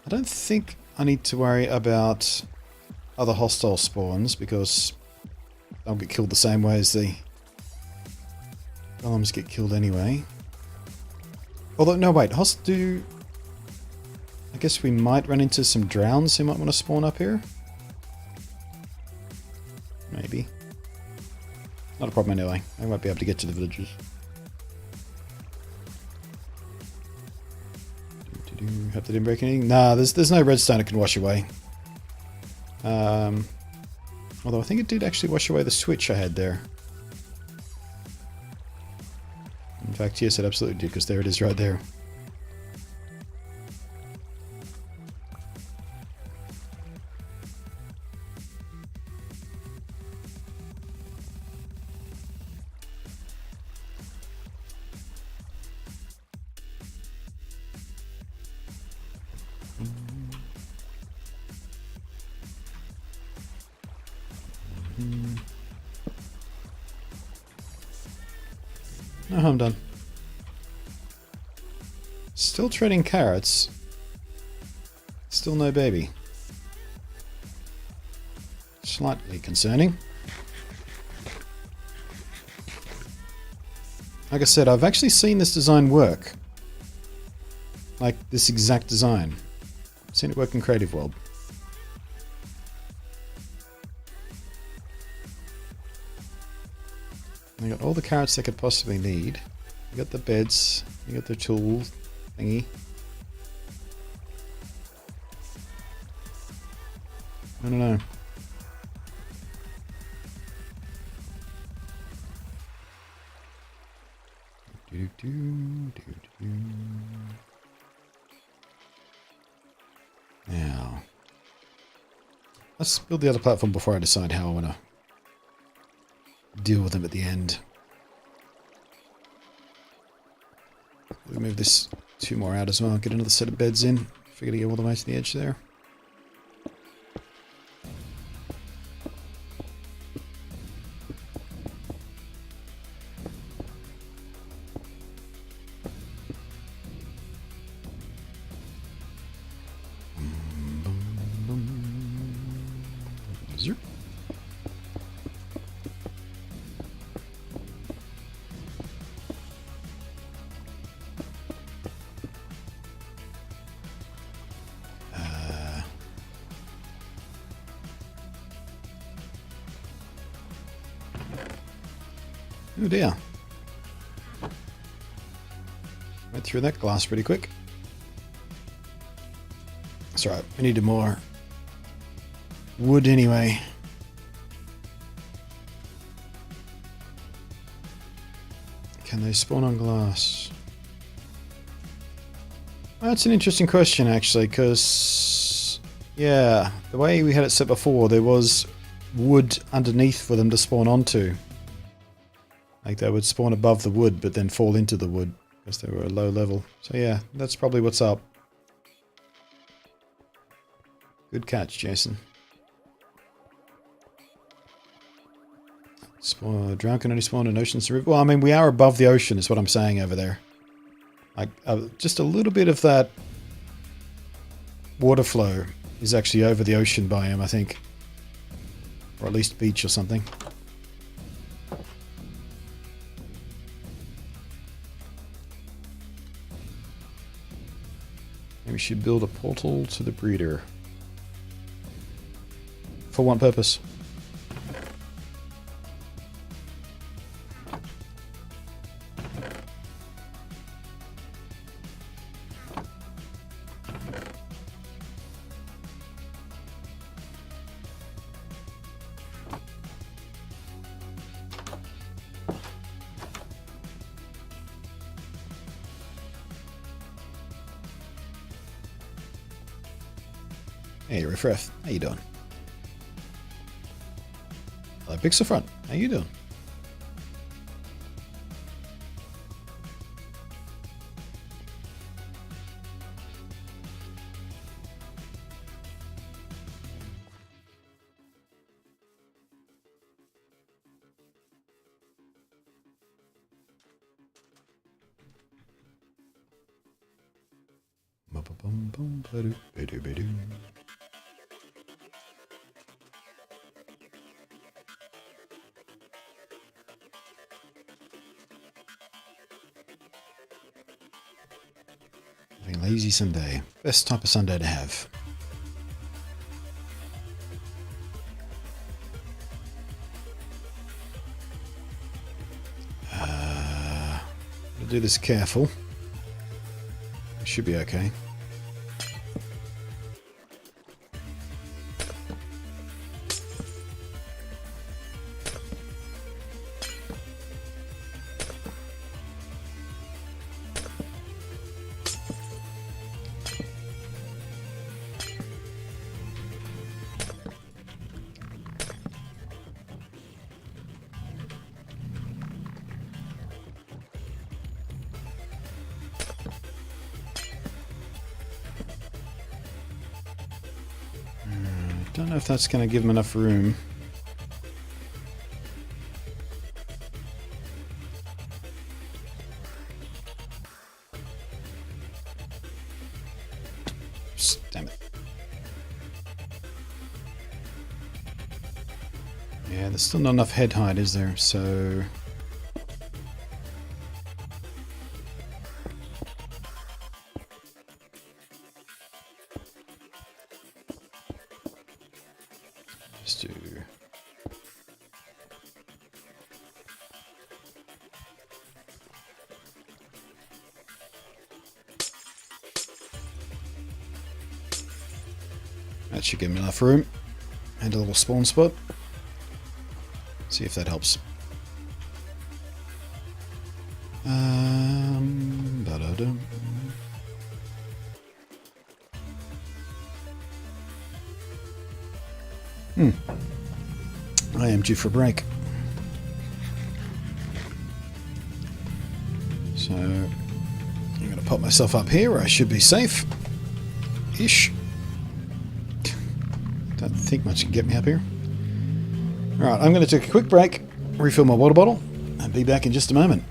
I don't think I need to worry about other hostile spawns because they'll get killed the same way as the golems get killed anyway. Although, no wait, I guess we might run into some drowns who might want to spawn up here. Maybe. Not a problem anyway. I won't be able to get to the villages. Hope they didn't break anything. Nah, there's no redstone it can wash away. Although I think it did actually wash away the switch I had there. In fact, yes, it absolutely did, because there it is right there. Oh, I'm done. Still trading carrots. Still no baby. Slightly concerning. Like I said, I've actually seen this design work. Like this exact design. I've seen it work in Creative World. I got all the carrots they could possibly need. You got the beds. You got the tool thingy. I don't know. Now, let's build the other platform before I decide how I want to deal with them at the end. We'll move this 2 more out as well. Get another set of beds in. Figure to get all the way to the edge there. Zero. Oh dear. Went through that glass pretty quick. That's alright, we needed more wood anyway. Can they spawn on glass? That's an interesting question actually, because yeah, the way we had it set before, there was wood underneath for them to spawn onto. Like they would spawn above the wood, but then fall into the wood because they were a low level. So yeah, that's probably what's up. Good catch, Jason. Drown can only spawn in oceans and rivers. Well, I mean, we are above the ocean is what I'm saying over there. Like, just a little bit of that water flow is actually over the ocean biome, I think. Or at least beach or something. Maybe we should build a portal to the breeder. For what purpose? Hey, Riffraff, how you doing? Hello, Pixel Front, how you doing? Lazy Sunday. Best type of Sunday to have. I'll do this careful. It should be okay. Don't know if that's going to give them enough room. Damn it. Yeah, there's still not enough head height, is there? So... That should give me enough room. And a little spawn spot. See if that helps. Da-da-dum. I am due for a break. So I'm going to pop myself up here where I should be safe. Ish. Don't think much can get me up here. Alright, I'm going to take a quick break, refill my water bottle, and be back in just a moment.